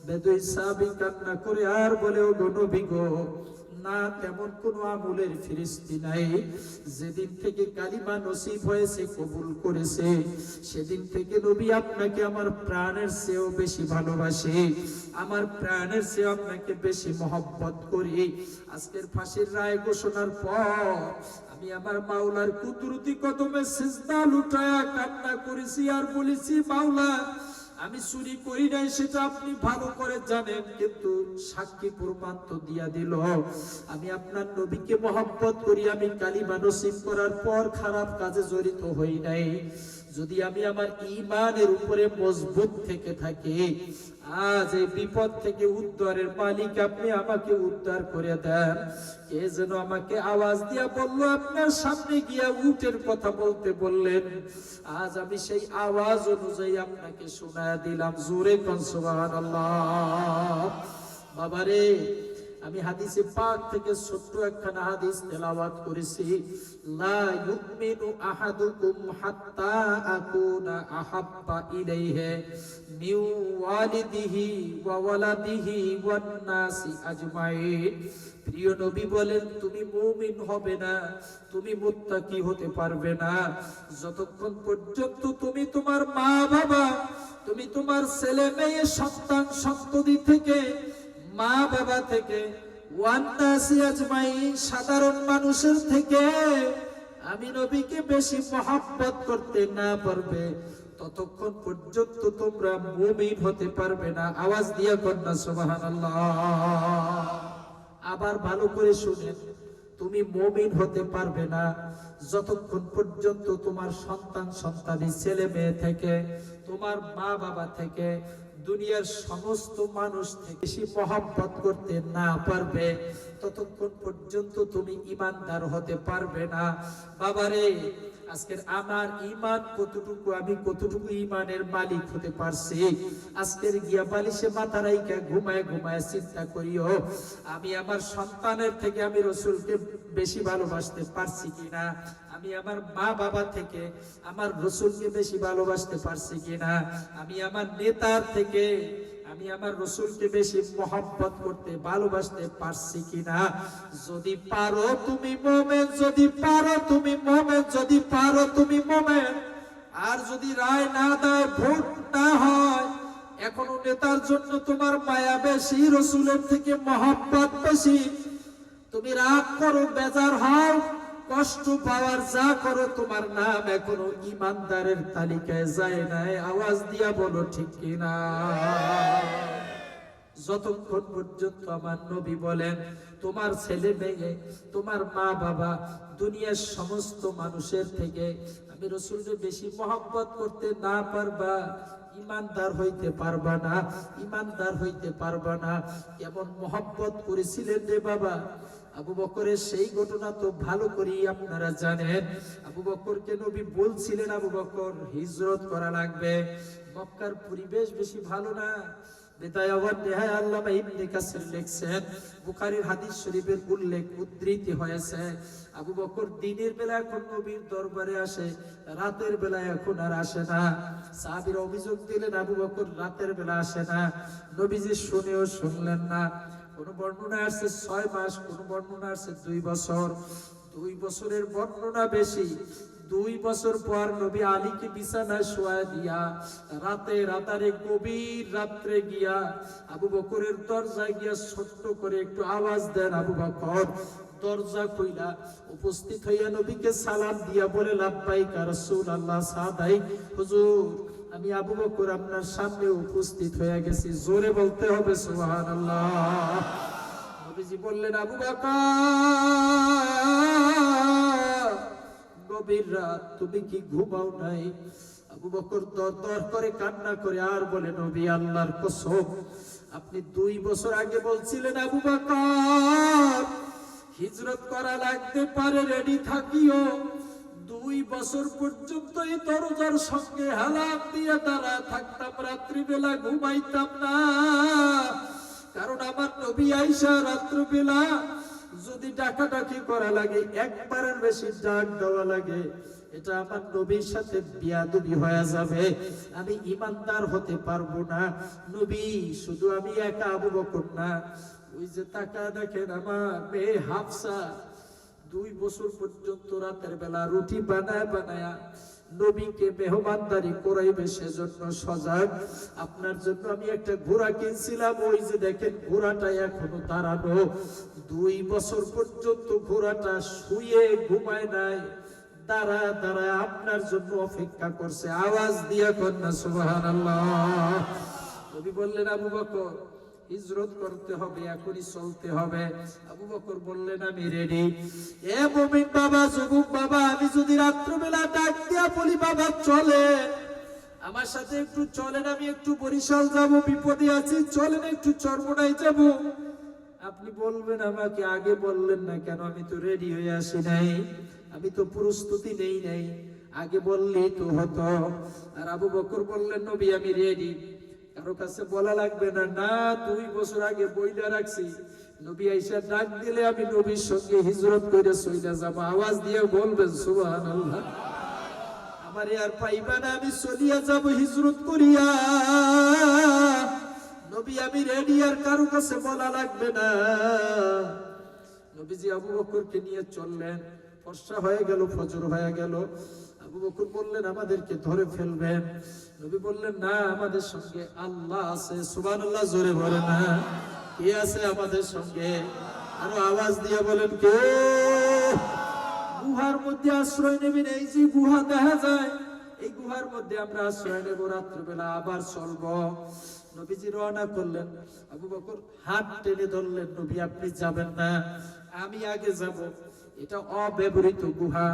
বেদুই সাহাবী কান্না করে আর বলে, ও গো নবী গো, না তেমন কোন আমলের ফিরিস্তি নাই। যেদিন থেকে কালিমা নসিব হয়েছে, কবুল করেছে, সেদিন থেকে নবী আপনাকে আমার প্রাণের চেয়েও বেশি ভালোবাসি, আমার প্রাণের চেয়ে আপনাকে বেশি মহব্বত করি। আজকের ফাঁসির রায় ঘোষণার পর আমি আমার মাওলার কুদরতি কদমে সিজদা লুটায়া কান্না করেছি আর বলেছি, মাওলা আমি চুরি করি নাই, সেটা আপনি ভালো করে জানেন, কিন্তু সাক্ষী প্রমাণ তো দিয়া দিল আমি আপনার নবীকে মহব্বত করি, আমি কালিমা নসিব করার পর খারাপ কাজে জড়িত হই নাই। যদি আমি আমার ঈমানের উপরে মজবুত থেকে থাকি, আজ এই বিপদ থেকে উদ্ধারের মালিক আপনি আমাকে উদ্ধার করে দেন। কে যেন আমাকে আওয়াজ দিয়া বলল, আপনার সামনে গিয়া উটের কথা বলতে বললেন। আজ আমি সেই আওয়াজ অনুযায়ী আপনাকে শোনায়া দিলাম। জোরে কোন সুবহানাল্লাহ। বাবারে, আমি হাদিসে পাক থেকে ছোট্ট একখানা হাদিস তেলাওয়াত করেছি। লা ইউমিনু আহাদুকুম হাত্তা আকুনা আহাব্বা ইলাইহি মিন ওয়ালিদিহি ওয়া ওয়ালাদিহি ওয়ান নাসি আজমাইন। প্রিয় নবী বলেন, তুমি মুমিন হবে না, তুমি মুত্তাকি হতে পারবে না যতক্ষণ পর্যন্ত তুমি তোমার মা বাবা, তুমি তোমার ছেলে মেয়ে, সন্তান সন্ততি থেকে, মা বাবা থেকে, ওয়ান্নাসি আজমাইন সাধারণ মানুষের থেকে আমি নবীকে বেশি মহব্বত করতে না পারবে, ততক্ষণ পর্যন্ত তোমরা মুমিন হতে পারবে না। আওয়াজ দিয়া কন্যা সুবহানাল্লাহ। আবার ভালো করে শুনেন, তুমি মুমিন হতে পারবে না যতক্ষণ পর্যন্ত তোমার সন্তান সন্তানি, ছেলে মেয়ে থেকে, তোমার মা বাবা থেকে, দুনিয়ার সমস্ত মানুষ থেকে বেশি মহব্বত করতে না পারবে, ততক্ষণ পর্যন্ত তুমি ঈমানদার হতে পারবে না। বাবারে, আজকের আমার ঈমান কতটুকু, আমি কতটুকু ঈমানের মালিক হতে পারছি। আজকের গিয়া বালিশে মাথা রাইখা ঘুমায় ঘুমায় চিন্তা করিও, আমি আমার সন্তানের থেকে আমি রাসূলকে বেশি ভালোবাসতে পারছি কিনা, আমি আমার মা বাবা থেকে আমার রাসূলকে বেশি ভালোবাসতে পারছি কিনা, আমি আমার নেতার থেকে আমি আমার রাসূলকে বেশি মহব্বত করতে ভালোবাসতে পারছি কিনা। যদি পারো তুমি মুমিন, যদি পারো তুমি মুমিন, যদি পারো তুমি মুমিন। আর যদি রায় না দেয়, ভোট না হয়, এখনো নেতার জন্য তোমার মায়া বেশি, রাসূলের থেকে মহব্বত বেশি, তুমি রাগ করো, বেজার হও, কষ্ট পাওয়ার যা করো, তোমার নাম এখনো ঈমানদারের তালিকায় যায় নাই। আওয়াজ দিয়া বলো ঠিক কিনা। যতক্ষণ পর্যন্ত আমার নবী বলেন তোমার ছেলে মেয়ে, তোমার মা বাবা, দুনিয়ার সমস্ত মানুষের থেকে আমি রাসূলকে বেশি মহব্বত করতে না পারবা, ঈমানদার হইতে পারবা না, ঈমানদার হইতে পারবা না। কেমন মহব্বত করেছিলেন রে বাবা। আবু বকরের সেই ঘটনা তো ভালো করেই আপনারা জানেন। আবু বকরকে নবী বলছিলেন, আবু বকর হিজরত করা লাগবে, মক্কার পরিবেশ বেশি ভালো না। বিদায় ওয়া নিহায়া আল্লামা ইবনে কাসির লিখছেন, বুখারীর হাদিস শরীফের উল্লেখ উদ্ধৃতি হয়েছে, আবু বকর দিনের বেলা এখন নবীর দরবারে আসে, রাতের বেলা এখন আর আসে না। সাহাবীরা অভিযোগ দিলেন আবু বকর রাতের বেলা আসে না। নবীজি শুনেও শুনলেন না। কোন বর্ণনা আছে 6 মাস, কোন বর্ণনা আছে 2 বছর। 2 বছরের বর্ণনা বেশি। 2 বছর পর নবী আলীকে বিছানায় শোয়া দিয়া রাতে রাতারে গভীর রাত্রে গিয়া আবু বকরের দরজায় গিয়া ছোট্ট করে একটু আওয়াজ দেন। আবু বকর দরজা খুইলা উপস্থিত হইয়া নবীকে সালাম দিয়া বলে, লাব্বাইক ইয়া রাসূলুল্লাহ, সাদাইক হুজুর, আমি আবু বকর আপনার সামনে উপস্থিত হয়ে গেছি। জোরে বলতে হবে সুবহানাল্লাহ। নবীজি বললেন, আবু বকর গভীর রাত, তুমি কি ঘুমাও নাই? আবু বকর দর করে কান্না করে আর বলে, নবী আল্লাহর কসম, আপনি 2 বছর আগে বলছিলেন আবু বকর হিজরত করা লাগতে পারে, রেডি থাকিও। 2 বছর পর্যন্ত এই দরজার সঙ্গে হালাত দিয়ে দাঁড়া থাকতাম, রাত্রিবেলা ঘুমাইতাম না। কারণ আমার নবী আয়েশা রাত্রিবেলা যদি ডাকাডাকি করা লাগে, একবারের বেশি ডাক দেওয়া লাগে, এটা আমার নবীর সাথে বিয়াদবি হয়ে যাবে, আমি ঈমানদার হতে পারবো না। নবী শুধু আমি একা, আবু বকর না, ওই যে তাকা দেখেন আমার মেয়ে হাফসা 2 বছর পর্যন্ত রাতের বেলা রুটি বানায় বানায়া নবীকে মেহমানদারি করাইবে, সেজন্য সজাগ। আপনার জন্য আমি একটা ঘোড়া কিনছিলাম, ওই যে দেখেন ঘোড়াটা এখনো দাঁড়ানো। 2 বছর পর্যন্ত ঘোড়াটা শুয়ে ঘুমায় নাই, দাঁড়ায় দাঁড়ায় আপনার জন্য অপেক্ষা করছে। আওয়াজ দিয়া কন্যা সুবহানাল্লাহ। নবী বললেন, আবু বকর হিজরত করতে হবে, এখনই চলতে হবে। আবু বকর বললেন, আমি রেডি। এ মুমিন বাবা, যুবক বাবা, আমি যদি রাত্রিবেলা ডাক দিয়া বলি, বাবা চলে আমার সাথে একটু চলেন, আমি একটু বরিশাল যাব, বিপদে আছি, চলেন একটু চরমোনাই যাব, আপনি বলবেন আমাকে আগে বললেন না কেন? আমি তো রেডি হয়ে আসি নাই, আমি তো প্রস্তুতি নেই নাই, আগে বললেই তো হতো। আর আবু বকর বললেন, নবী আমি রেডি, কারো কাছে বলা লাগবে না। না, 2 বছর আগে বইলা রাখছি, নবী আয়েশা ডাক দিলে আমি নবীর সঙ্গে হিজরত করে চলে যাব। আওয়াজ দিয়ে বলবেন সুবহানাল্লাহ। আমারে আর পাইবা না, আমি চলিয়া যাব হিজরত করিয়া। নবী আমি রেডি, আর কারো কাছে বলা লাগবে না। নবীজি আবু বকরকে নিয়ে চললেন। ফর্সা হয়ে গেল, ফজর হয়ে গেল। আবু বকর বললেন, আমাদেরকে ধরে ফেলবেন। নবী বললেন, না, আমাদের সঙ্গে আল্লাহ আছে। সুবহানাল্লাহ, জোরে বলেন না, কে আছে আমাদের সঙ্গে? আরো আওয়াজ দিয়ে বলেন, কে? গুহার মধ্যে আশ্রয় নেবেন। এই যে গুহা দেখা যায়, এই গুহার মধ্যে আমরা আশ্রয় নেব, রাত্রিবেলা আবার চলবো। নবীজি রওনা করলেন। আবু বকর হাত টেনে ধরলেন, নবী আপনি যাবেন না, আমি আগে যাব। এটা অব্যবহৃত গুহা,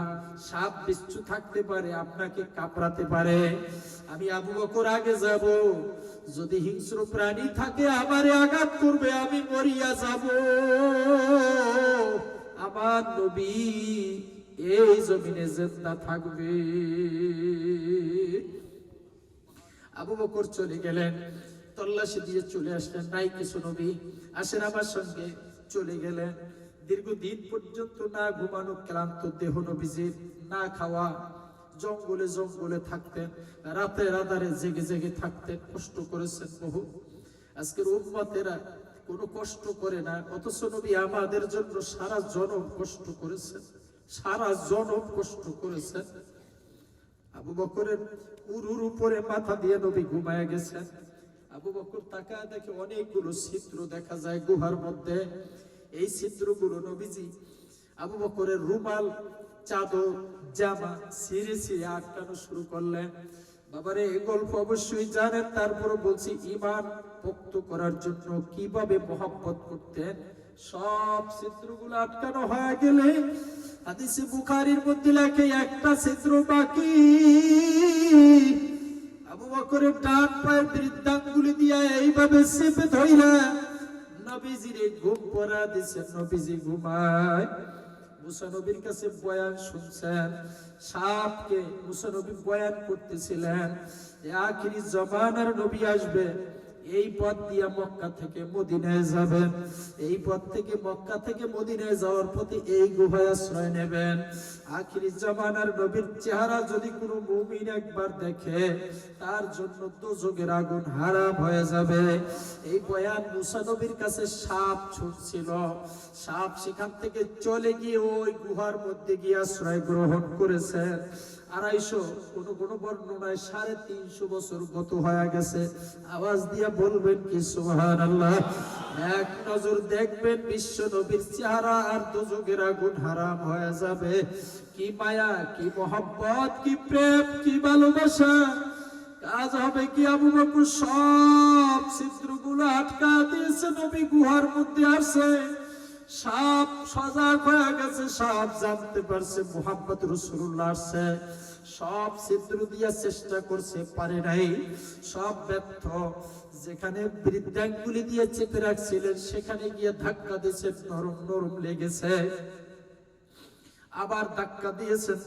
সাপ বিচ্ছু থাকতে পারে, আপনাকে কামড়াতে পারে, আমি আবু বকর আগে যাব। যদি হিংস্র প্রাণী থাকে আমারে আঘাত করবে, আমি মরিয়া যাব। আমার নবী এই জমিনে জিন্দা থাকবে। আবু বকর চলে গেলেন, তল্লাশি দিয়ে চলে আসলেন, নাই কিছু নবী, আসেন আমার সঙ্গে। চলে গেলেন, দীর্ঘদিন পর্যন্ত না ঘুমানো ক্লান্ত দেহ নবীজির, না খাওয়া, জঙ্গলে জঙ্গলে থাকতেন, রাতে রাতারে জেগে জেগে থাকতেন, কষ্ট করেছেন বহু। আজকের উম্মতেরা কোনো কষ্ট করে না, অথচ নবী আমাদের জন্য সারা জনম কষ্ট করেছেন, সারা জনম কষ্ট করেছেন। আবু বকরের উরুর উপরে মাথা দিয়ে নবী ঘুমায় গেছেন। আবু বকর তাকায় দেখে অনেকগুলো ছিদ্র দেখা যায় গুহার মধ্যে। এই ছিদ্রগুলো নবীজি আবু বকরের রুমাল, চাদর, জামা ছিঁড়ে ছিঁড়ে আটকানো শুরু করলেন। বাবারে এই গল্প অবশ্যই জানেন, তারপরে বলছি ঈমান পোক্ত করার জন্য কিভাবে মহব্বত করতেন। সব ছিদ্রগুলো আটকানো হয়ে গেলে হাদিসে বুখারীর মধ্যে লেখে একটা ছিদ্র বাকি। আবু বকরের ডান পায়ের বৃদ্ধাঙ্গুলি দিয়ে এইভাবে চেপে ধইরা নবীজির ঘুম পড়া দিছেন। নবীজি ঘুমায়, মুসা নবীর কাছে বয়ান শুনছেন। সাপকে মুসা নবী বয়ান করতেছিলেন যে আখিরি জামানার নবী আসবে, এই পথ দিয়ে মক্কা থেকে মদিনায় যাবেন, এই পথ থেকে মক্কা থেকে মদিনায় যাওয়ার পথে এই গুহায় আশ্রয় নেবেন। আখিরি জামানার নবীর চেহারা যদি কোনো মুমিন একবার দেখে, তার জন্য দোজখের আগুন হারাম হয়ে যাবে। এই বয়ান মুসা নবীর কাছে সাপ ছুটছিল। সাপ সেখান থেকে চলে গিয়ে ওই গুহার মধ্যে গিয়ে আশ্রয় গ্রহণ করেছে। 250, কোন বর্ণনায় 350 বছর গত হয়ে গেছে। আওয়াজ দিয়ে বলবেন কি সুবহানাল্লাহ। এক নজর দেখবেন বিশ্ব নবীর চেহারা, আর দোজখের আগুন হারাম হয়ে যাবে। কি মায়া, কি মহব্বত, কি প্রেম, কি ভালোবাসা। কাজ হবে কি, আবু বকর সব ছিদ্রগুলো আটকা দিয়েছে। নবী গুহার মধ্যে আসে, সাপ সজাগ হয়ে গেছে, সাপ জানতে পারছে মুহাম্মদ রাসূলুল্লাহ আসছে। সব ছিদ্র দিয়া চেষ্টা করছে, পারে নাই, সব ব্যর্থ। যেখানে বৃদ্ধাঙ্গুলি দিয়ে চেপে রাখছিলেন সেখানে গিয়ে ধাক্কা দিয়েছে, নরম নরম লেগেছে। আবার ধাক্কা দিয়েছেন,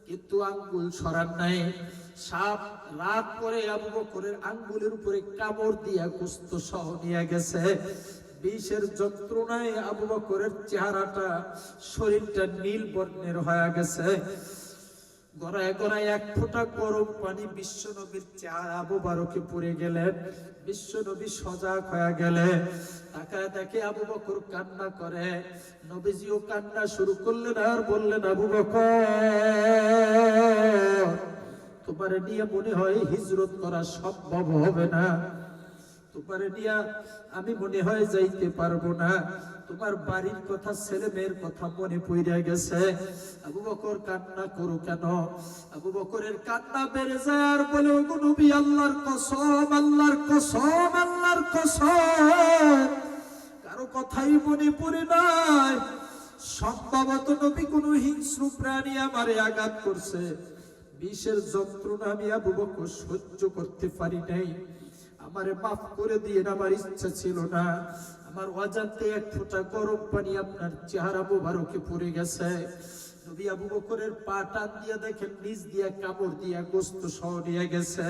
কিন্তু আঙ্গুল সরান নাই। সাপ রাত করে আবু বকরের আঙ্গুলের উপরে কামড় দিয়া গোশত সহ নিয়ে গেছে। বিষের যন্ত্রণায় আবু বকরের চেহারাটা, শরীরটা নীল বর্ণের হয়ে গেছে। গড়ায় গড়ায় এক ফোঁটা গরম পানি বিশ্ব নবীর চেহারা মুবারকে পড়ে গেলেন। বিশ্ব নবী সজাগ হয়ে গেলেন, তাকায় দেখে আবু বকর কান্না করে। নবীজিও কান্না শুরু করলেন আর বললেন, আবু বকর, তোমার নিয়ে মনে হয় হিজরত করা সম্ভব হবে না, তোমার নিয়ে আমি মনে হয় যাইতে পারবো না, তোমার বাড়ির কথা, ছেলে মেয়ের কথা মনে পড়ে গেছে। আবু বকর কান্না করো কেন? আবু বকরের কান্না বেড়ে যায় আর বলে, ওগো নবী, আল্লাহর কসম, আল্লাহর কসম, আল্লাহর কসম, কারো কথাই মনে পড়ে নাই। সম্ভবত নবী কোনো হিংস্র প্রাণী আমারে আঘাত করছে। বিষের যন্ত্রণা আমি আবু বকর সহ্য করতে পারি নাই, আমারে মাফ করে দিয়ে, আমার ইচ্ছা ছিল না। আমার অজান্তে এক ফোঁটা গরম পানি আপনার চেহারা মুবারকে পড়ে গেছে। নবী আবু বকরের পা টান দিয়ে দেখেন নিচ দিয়া কামড় দিয়া গোশত সহ নিয়ে গেছে।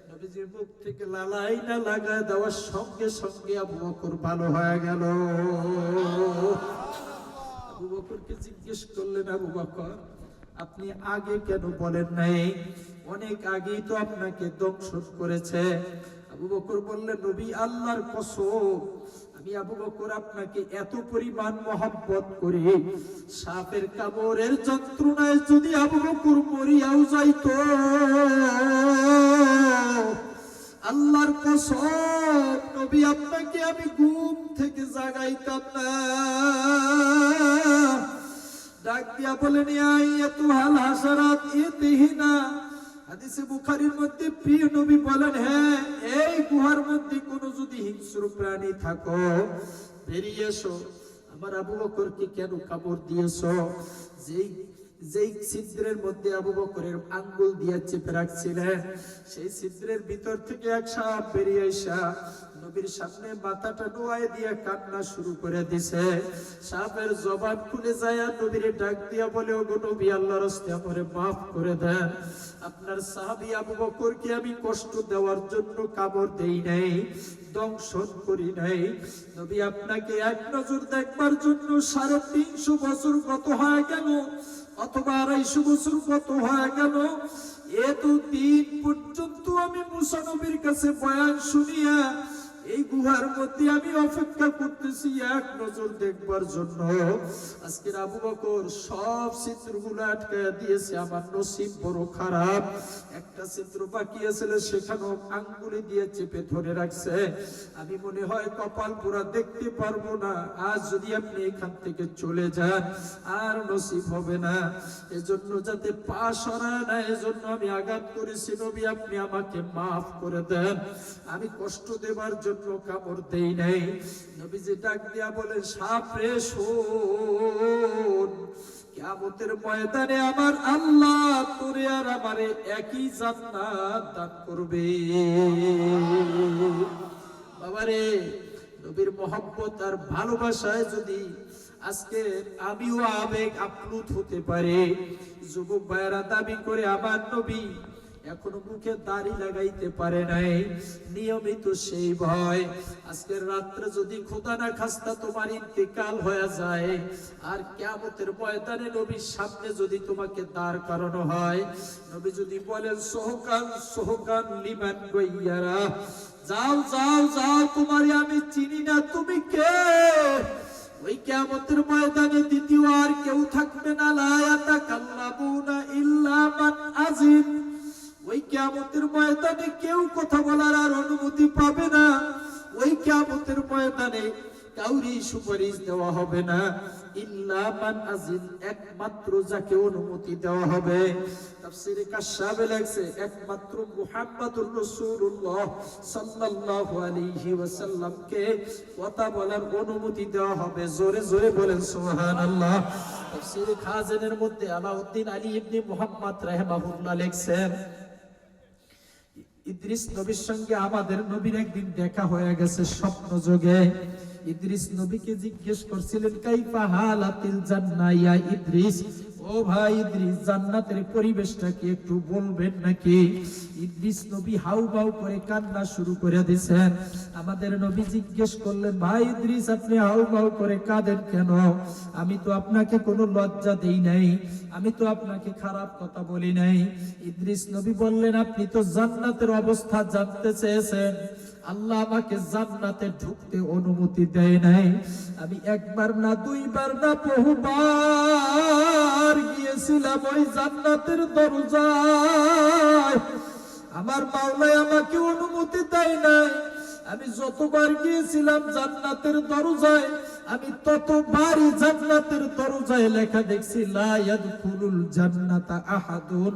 নবীজির মুখ থেকে লালাই না লাগায় দেওয়ার সঙ্গে সঙ্গে আবু বকর ভালো হয়ে গেল। আবু বকরকে জিজ্ঞেস করলেন, আবু বকর, আপনি আগে কেন বলেন নাই? অনেক আগেই তো আপনাকে দংশন করেছে। আবু বকর বললেন, নবী, আল্লাহর কসম, আমি আবু বকর আপনাকে এত পরিমাণ মহব্বত করি, সাপের কামড়ের যন্ত্রণায় যদি আবু বকর মরিয়াও যাইত, আল্লাহর কসম নবী, আপনাকে আমি ঘুম থেকে জাগাইতাম না। ডাক দিয়া বলেন, আইয়াতুহাল হাসারাত ইতিহিনা। হাদিসে বুখারীর মধ্যে প্রিয় নবী বলেন, হ্যাঁ, এই গুহার মধ্যে কোনো যদি হিংস্র প্রাণী থাকো, বেরিয়ে এসো। আমার আবু বকরকে কেন কামড় দিয়েছো? যেই ছিদ্রের মধ্যে আবু বকরের আঙ্গুল দিয়ে চেপে রাখছিলেন, সেই ছিদ্রের ভিতর থেকে এক সাপ বেরিয়ে আসা নবীর সামনে মাথাটা নোয়ায় দিয়ে কান্না শুরু করে দিছে। সাপের জবান খুলে যায়, নবীর ডাক দিয়া বলে, ওগো নবী, আল্লাহর রাস্তে আমারে মাফ করে দেন। আপনার সাহাবী আবু বকরকে আমি কষ্ট দেওয়ার জন্য কামড় দেই নাই, দংশন করি নাই। নবী আপনাকে এক নজর দেখবার জন্য 350 বছর গত হয়ে গেল, অথবা 250 বছর গত হয়ে গেল। এত দিন পর্যন্ত আমি মুসা নবীর কাছে বয়ান শুনিয়া এই গুহার মধ্যে আমি অপেক্ষা করতেছি এক নজর দেখবার জন্য। আজকের আবু বকর সব চিত্রগুলো আটকায়া দিয়েছে। আমার নসিব বড় খারাপ, একটা চিত্র বাকি আছে, সেখানেও আঙ্গুলি দিয়ে চেপে ধরে রাখছে। আমি মনে হয় কপাল পুরা দেখতে পারবো না। আজ যদি আপনি এখান থেকে চলে যান আর নসিব হবে না। এজন্য যাতে পা সরায় না, এজন্য আমি আঘাত করেছি। নবী, আপনি আমাকে মাফ করে দেন, আমি কষ্ট দেবার জন্য কামড় দেই নাই। নবীজি ডাক দিয়া বলেন, সাপ রে শোন, কিয়ামতের ময়দানে আমার আল্লাহ তোরে আর আমারে একই জান্নাত দান করবে। বাবারে, নবীর মহব্বত আর ভালোবাসায় যদি আজকে আমিও আবেগ আপ্লুত হতে পারে। যুবক ভাইয়েরা দাবি করে আমার নবী এখনো মুখে দাড়ি লাগাইতে পারে নাই, নিয়মিত সেই ভয়। আজকের রাত্রে যদি খোদা না খাস্তা তোমার ইন্তেকাল হয়ে যায় আর কিয়ামতের ময়দানে নবীর সামনে যদি তোমাকে দাঁড় করানো হয়, নবী যদি বলেন, সোহকান সোহকান লিমান গাইয়ারা, যাও যাও যাও, তোমারে আমি চিনি না, তুমি কে? ওই কিয়ামতের ময়দানে দ্বিতীয় আর কেউ থাকবে না। লা ইয়াতাকাল্লামুনা ইল্লা মান আযিন। ওই কিয়ামতের ময়দানে কেউ কথা বলার আর অনুমতি পাবে না। ওই কিয়ামতের ময়দানে কাউরি সুপারিশ দেওয়া হবে না, ইল্লা মান আযিন, একমাত্র যাকে অনুমতি দেওয়া হবে। তাফসীরে কাশফে লেখছে, একমাত্র মুহাম্মাদুর রাসূলুল্লাহ সাল্লাল্লাহু আলাইহি ওয়াসাল্লামকে কথা বলার অনুমতি দেওয়া হবে। জোরে জোরে বলেন সুবহানাল্লাহ। তাফসীরে খাজানের মধ্যে আলাউদ্দিন আলী ইবনে মুহাম্মদ রাহিমাহুল্লাহ লেখছেন, ইদ্রিস নবীর সঙ্গে আমাদের নবীর একদিন দেখা হয়ে গেছে স্বপ্ন যোগে। ইদ্রিস নবীকে জিজ্ঞেস করছিলেন, কাইফা হালাতিল জান্নাহ ইয়া ইদ্রিস, ও ভাই ইদ্রিস, জান্নাতের পরিবেশটা কি একটু বলবেন নাকি? ইদ্রিস নবী হাউমাউ করে কান্না শুরু করে দিয়েছেন। আমাদের নবী জিজ্ঞেস করলেন, ভাই ইদ্রিস, আপনি হাউমাউ করে কাঁদেন কেন? আমি তো আপনাকে কোনো লজ্জা দেই নাই, আমি তো আপনাকে খারাপ কথা বলি নাই। ইদ্রিস নবী বললেন, আপনি তো জান্নাতের অবস্থা জানতে চেয়েছেন, আল্লাহ আমাকে জান্নাতে ঢুকতে অনুমতি দেয় নাই। আমি একবার না, দুইবার না, বহুবার গিয়েছিলাম ওই জান্নাতের দরজায়। আমার মাওলাই আমাকে অনুমতি দেয় নাই। আমি যতবার গিয়েছিলাম জান্নাতের দরজায়, আমি ততবারই জান্নাতের দরজায় লেখা দেখছি, লা ইয়াদখুলুল জান্নাতা আহাদুন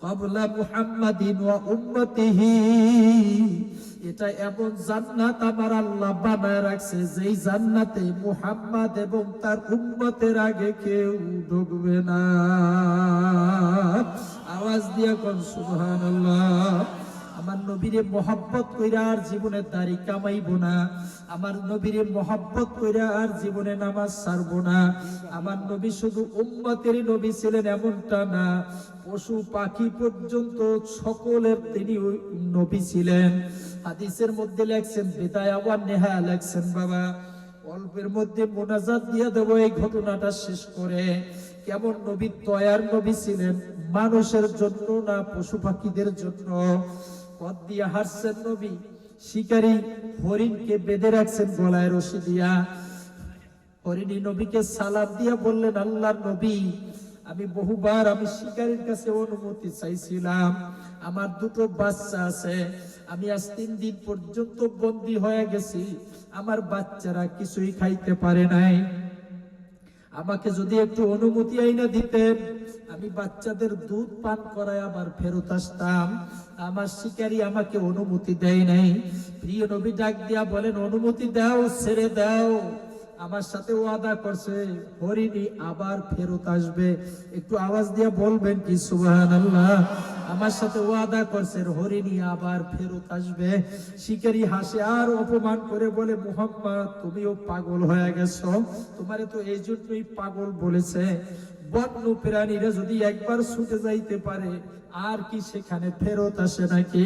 ক্বাবলা মুহাম্মাদিন ওয়া উম্মতিহি। এটা এমন জান্নাত আমার আল্লাহ বানায় রাখছে, যেই জান্নাতে মুহাম্মদ এবং তার উম্মতের আগে কেউ ঢুকবে না। আওয়াজ দিয়ে কোন সুবহানাল্লাহ। আমার নবীরে মহব্বত কইরা আর জীবনে দাড়ি কামাইবো না, আমার নবীরে মহব্বত কইরা আর জীবনে নামাজ ছাড়বো না। আমার নবী শুধু উম্মতের নবী ছিলেন এমনটা না, পশু পাখি পর্যন্ত সকলের তিনি নবী ছিলেন। হাদিসের মধ্যে লেখছেন, বিদায়া ওয়া নেহায়া লেখছেন, বাবা অল্পের মধ্যে মোনাজাত দিয়ে দেবো এই ঘটনাটা শেষ করে। কেমন নবী, দয়ার নবী ছিলেন, মানুষের জন্য না, পশু পাখিদের জন্য। পথ দিয়ে হাঁটছেন নবী, শিকারী হরিণকে বেঁধে রাখছেন গলায় রশি দিয়া। হরিণী নবীকে সালাম দিয়া বললেন, আল্লাহর নবী, আমি বহুবার আমি শিকারীর কাছে অনুমতি চাইছিলাম, আমার দুটো বাচ্চা আছে, আমি আজ 3 দিন পর্যন্ত বন্দী হয়ে গেছি, আমার বাচ্চারা কিছুই খাইতে পারে নাই, আমাকে যদি একটু অনুমতি আইনা দিতেন, আমি বাচ্চাদের দুধ পান করায় আবার ফেরত আসতাম। আমার শিকারী আমাকে অনুমতি দেয় নাই। প্রিয় নবী ডাক দিয়া বলেন, অনুমতি দাও, ছেড়ে দাও, আমার সাথে ওয়াদা করছে হরিণী আবার ফেরত আসবে। একটু আওয়াজ দিয়ে বলবেন কি সুবহানাল্লাহ। আমার সাথে ওয়াদা করছে হরিণী আবার ফেরত আসবে। শিকারী হাসে আর অপমান করে বলে, মুহাম্মদ তুমিও পাগল হয়ে গেছো, তোমারে তো এই জন্যই পাগল বলেছে। বন্য প্রাণীরা যদি একবার ছুটে যাইতে পারে আর কি সেখানে ফেরত আসে নাকি?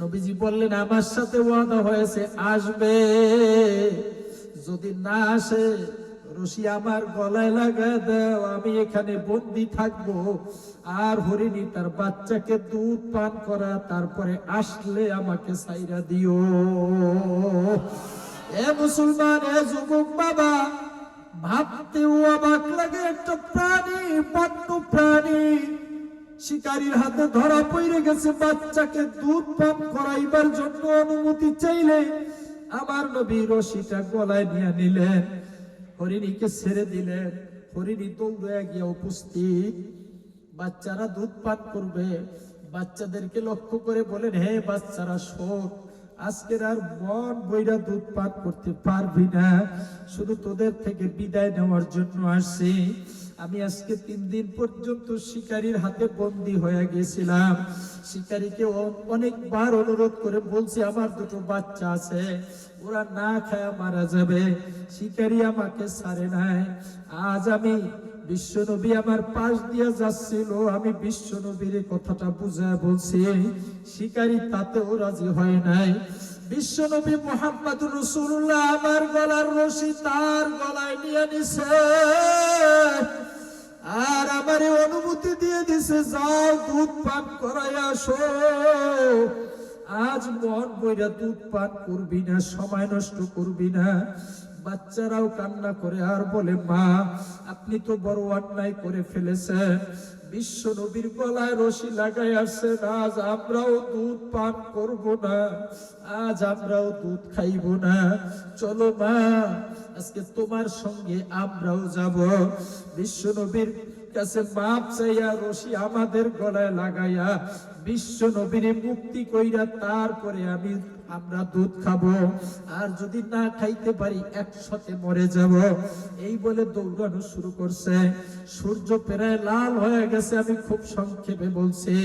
নবীজি বললেন, আমার সাথে ওয়াদা হয়েছে আসবে, যদি না আসে রশি আমার গলায় লাগায় দাও, আমি এখানে বন্দি থাকবো। আর হরিণী তার বাচ্চাকে দুধ পান করা, তারপরে আসলে আমাকে ছাইরা দিও। এ মুসলমান, এ যুবক বাবা, ভাবতেও অবাক লাগে, একটা প্রাণী, বন্য প্রাণী শিকারীর হাতে ধরা পড়ে গেছে, বাচ্চাকে দুধ পান করাইবার জন্য অনুমতি চাইলে আমার নবী রশিটা গলায় নিয়ে নিলেন, হরিণীকে ছেড়ে দিলেন। হরিণী দৌড়ে গিয়ে উপস্থিত, বাচ্চারা দুধ পান করবে। বাচ্চাদেরকে লক্ষ্য করে বলেন, হে বাচ্চারা শোন, আজকের আর মন বইরা দুধ পান করতে পারবি না, শুধু তোদের থেকে বিদায় নেওয়ার জন্য আসছি। আমি আজকে 3 দিন পর্যন্ত শিকারীর হাতে বন্দী হয়ে গেছিলাম। শিকারীকে অনেকবার অনুরোধ করে বলছি, আমার 2টো বাচ্চা আছে, ওরা না খায় মারা যাবে। শিকারী আমাকে ছাড়ে নাই। আজ আমি বিশ্বনবী আমার পাশ দিয়ে যাচ্ছিল, আমি বিশ্বনবীর কথাটা বুঝায় বলছি, শিকারী তাতেও রাজি হয় নাই। বিশ্বনবী মুহাম্মদুর রাসূলুল্লাহ আমার গলার রশি তার গলায় নিয়ে নিছে, আর আমারে অনুমতি দিয়ে দিছে, যাও দুধ পান করাই আসো। আজ মন বইরা দুধ পান করবি না, সময় নষ্ট করবি না। বাচ্চারাও কান্না করে আর বলে, মা আপনি তো বড় অন্যায় করে ফেলেছেন, বিশ্ব নবীর গলায় রশি লাগাই আসছেন, আজ আমরাও দুধ পান করব না, আজ আমরাও দুধ খাইব না। চলো মা, আজকে তোমার সঙ্গে আমরাও যাব। বিশ্ব নবীর কাছে মাপ চাইয়া রশি আমাদের গলায় লাগাইয়া বিশ্ব নবীর মুক্তি কইরা তারপরে আমরা দুধ খাবো, আর যদি না খাইতে পারি একসাথে মরে যাব। এই বলে দৌড়ানো শুরু করছে। সূর্য প্রায় লাল হয়ে গেছে, আমি খুব সংক্ষেপে বলছি।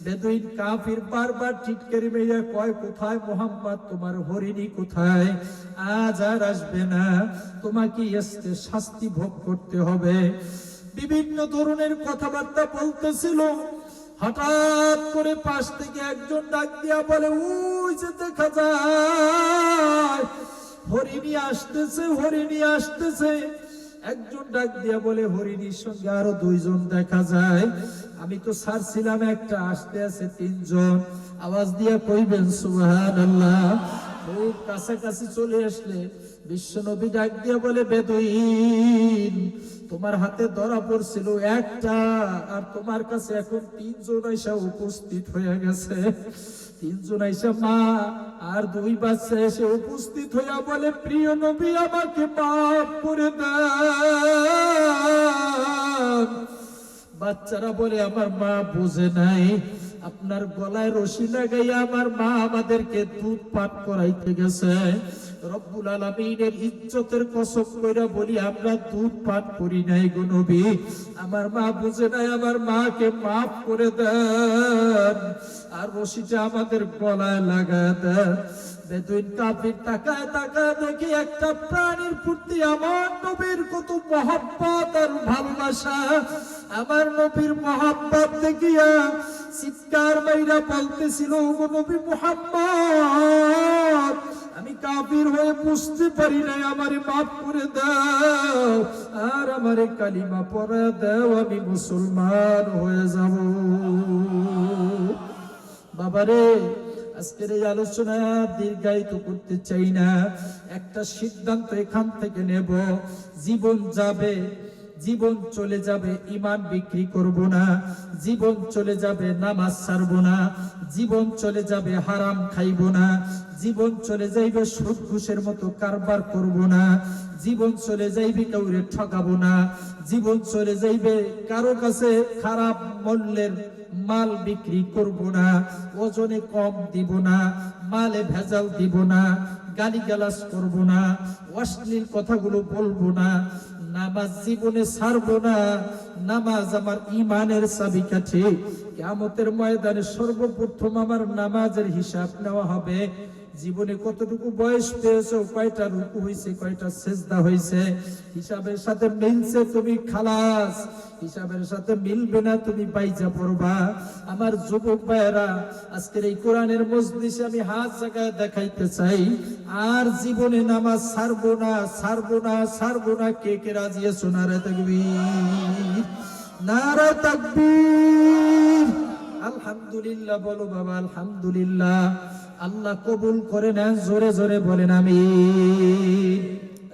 বেদুইন কাফির বারবার টিটকারি মেরে কয়, কোথায় মুহাম্মদ, তোমার হরিণী কোথায়? আজ আর আসবে না, তোমাকে আজকে শাস্তি ভোগ করতে হবে। বিভিন্ন ধরনের কথাবার্তা বলতেছিল। হঠাৎ করে পাশ থেকে একজন ডাক দিয়া বলে, ওই যে দেখা যায় হরিণী আসতেছে, হরিণী আসতেছে। একজন ডাক দিয়া বলে, হরিণীর সঙ্গে আরো 2 জন দেখা যায়। আমি তো ছাড়ছিলাম একটা, আসতে আছে 3 জন। আওয়াজ দিয়া কইবেন সুবহানাল্লাহ। খুব কাছাকাছি চলে আসলে বিশ্বনবী ডাক দিয়া বলে, বেদুইন তোমার হাতে ধরা পড়ছিল একটা, আর তোমার কাছে এখন 3 জন আইসা উপস্থিত হয়ে গেছে। 3 জন আইসা মা আর 2 বাচ্চা এসে উপস্থিত হইয়া বলে, প্রিয় নবী আমাকে মাফ করে দেন। বাচ্চারা বলে, আমার মা বুঝে নাই, আপনার গলায় রশি লাগাইয়া আমার মা আমাদেরকে দুধ পান করাইতে গেছে। রব্বুল আলামিনের ইজ্জতের কসম কইরা বলি, আমরা দুধ পান করি নাই গো নবী, আমার মা বুঝে নাই, আমার মাকে মাফ করে দেন, আর রশিটা আমাদের গলায় লাগায় দেন। বেদুইন কাফির তাকায় তাকায় দেখি একটা প্রাণীর প্রতি আমার নবীর কত মহব্বত আর ভালোবাসা। আমার নবীর মহব্বত দেখিয়া চিৎকার মাইরা বলতেছিল, ওগো নবী মুহাম্মদ, আমি কাফির হয়ে বুঝতে পারি নাই, আমারে মাফ করে দাও, আর আমারে কালিমা পড়া দাও, আমি মুসলমান হয়ে যাব। বাবারে, আজকের এই আলোচনা দীর্ঘায়িত করতে চাই না। একটা সিদ্ধান্ত এখান থেকে নেব, জীবন যাবে, জীবন চলে যাবে ঈমান বিক্রি করব না, জীবন চলে যাবে নামাজ ছাড়ব না, জীবন চলে যাবে হারাম খাইব না, জীবন চলে যাইবে সুদ ঘুষের মতো কারবার করব না, জীবন চলে যাইবে কাউরে ঠকাবো না, জীবন চলে যাইবে কারো কাছে খারাপ মূল্যের মাল বিক্রি করব না, ওজনে কম দিব না, মালে ভেজাল দিব না, গালিগালাজ করব না, অশ্লীল কথাগুলো বলবো না, নামাজ জীবনে ছাড়বো না। নামাজ আমার ঈমানের চাবিকাঠি। কিয়ামতের ময়দানে সর্বপ্রথম আমার নামাজের হিসাব নেওয়া হবে। জীবনে কতটুকু বয়স পেয়েছো, কয়টা রুকু হয়েছে, কয়টা সেজদা হয়েছে, হিসাবের সাথে মিলছে তুমি খালাস, হিসাবের সাথে মিলবে না তুমি বাইজা পড়বা। আমার যুবক ভাইয়েরা, আজকের এই কোরআনের মজলিসে আমি হাত জায়গায় দেখাইতে চাই, আর জীবনে নামাজ ছাড়বো না, ছাড়বো না, ছাড়বো না। কে কে রাজি আছো? নারে তাকবীর, নারে তাকবীর। আলহামদুলিল্লাহ বলো বাবা, আলহামদুলিল্লাহ। আল্লাহ কবুল করে নেন, জোরে জোরে বলেন আমিন।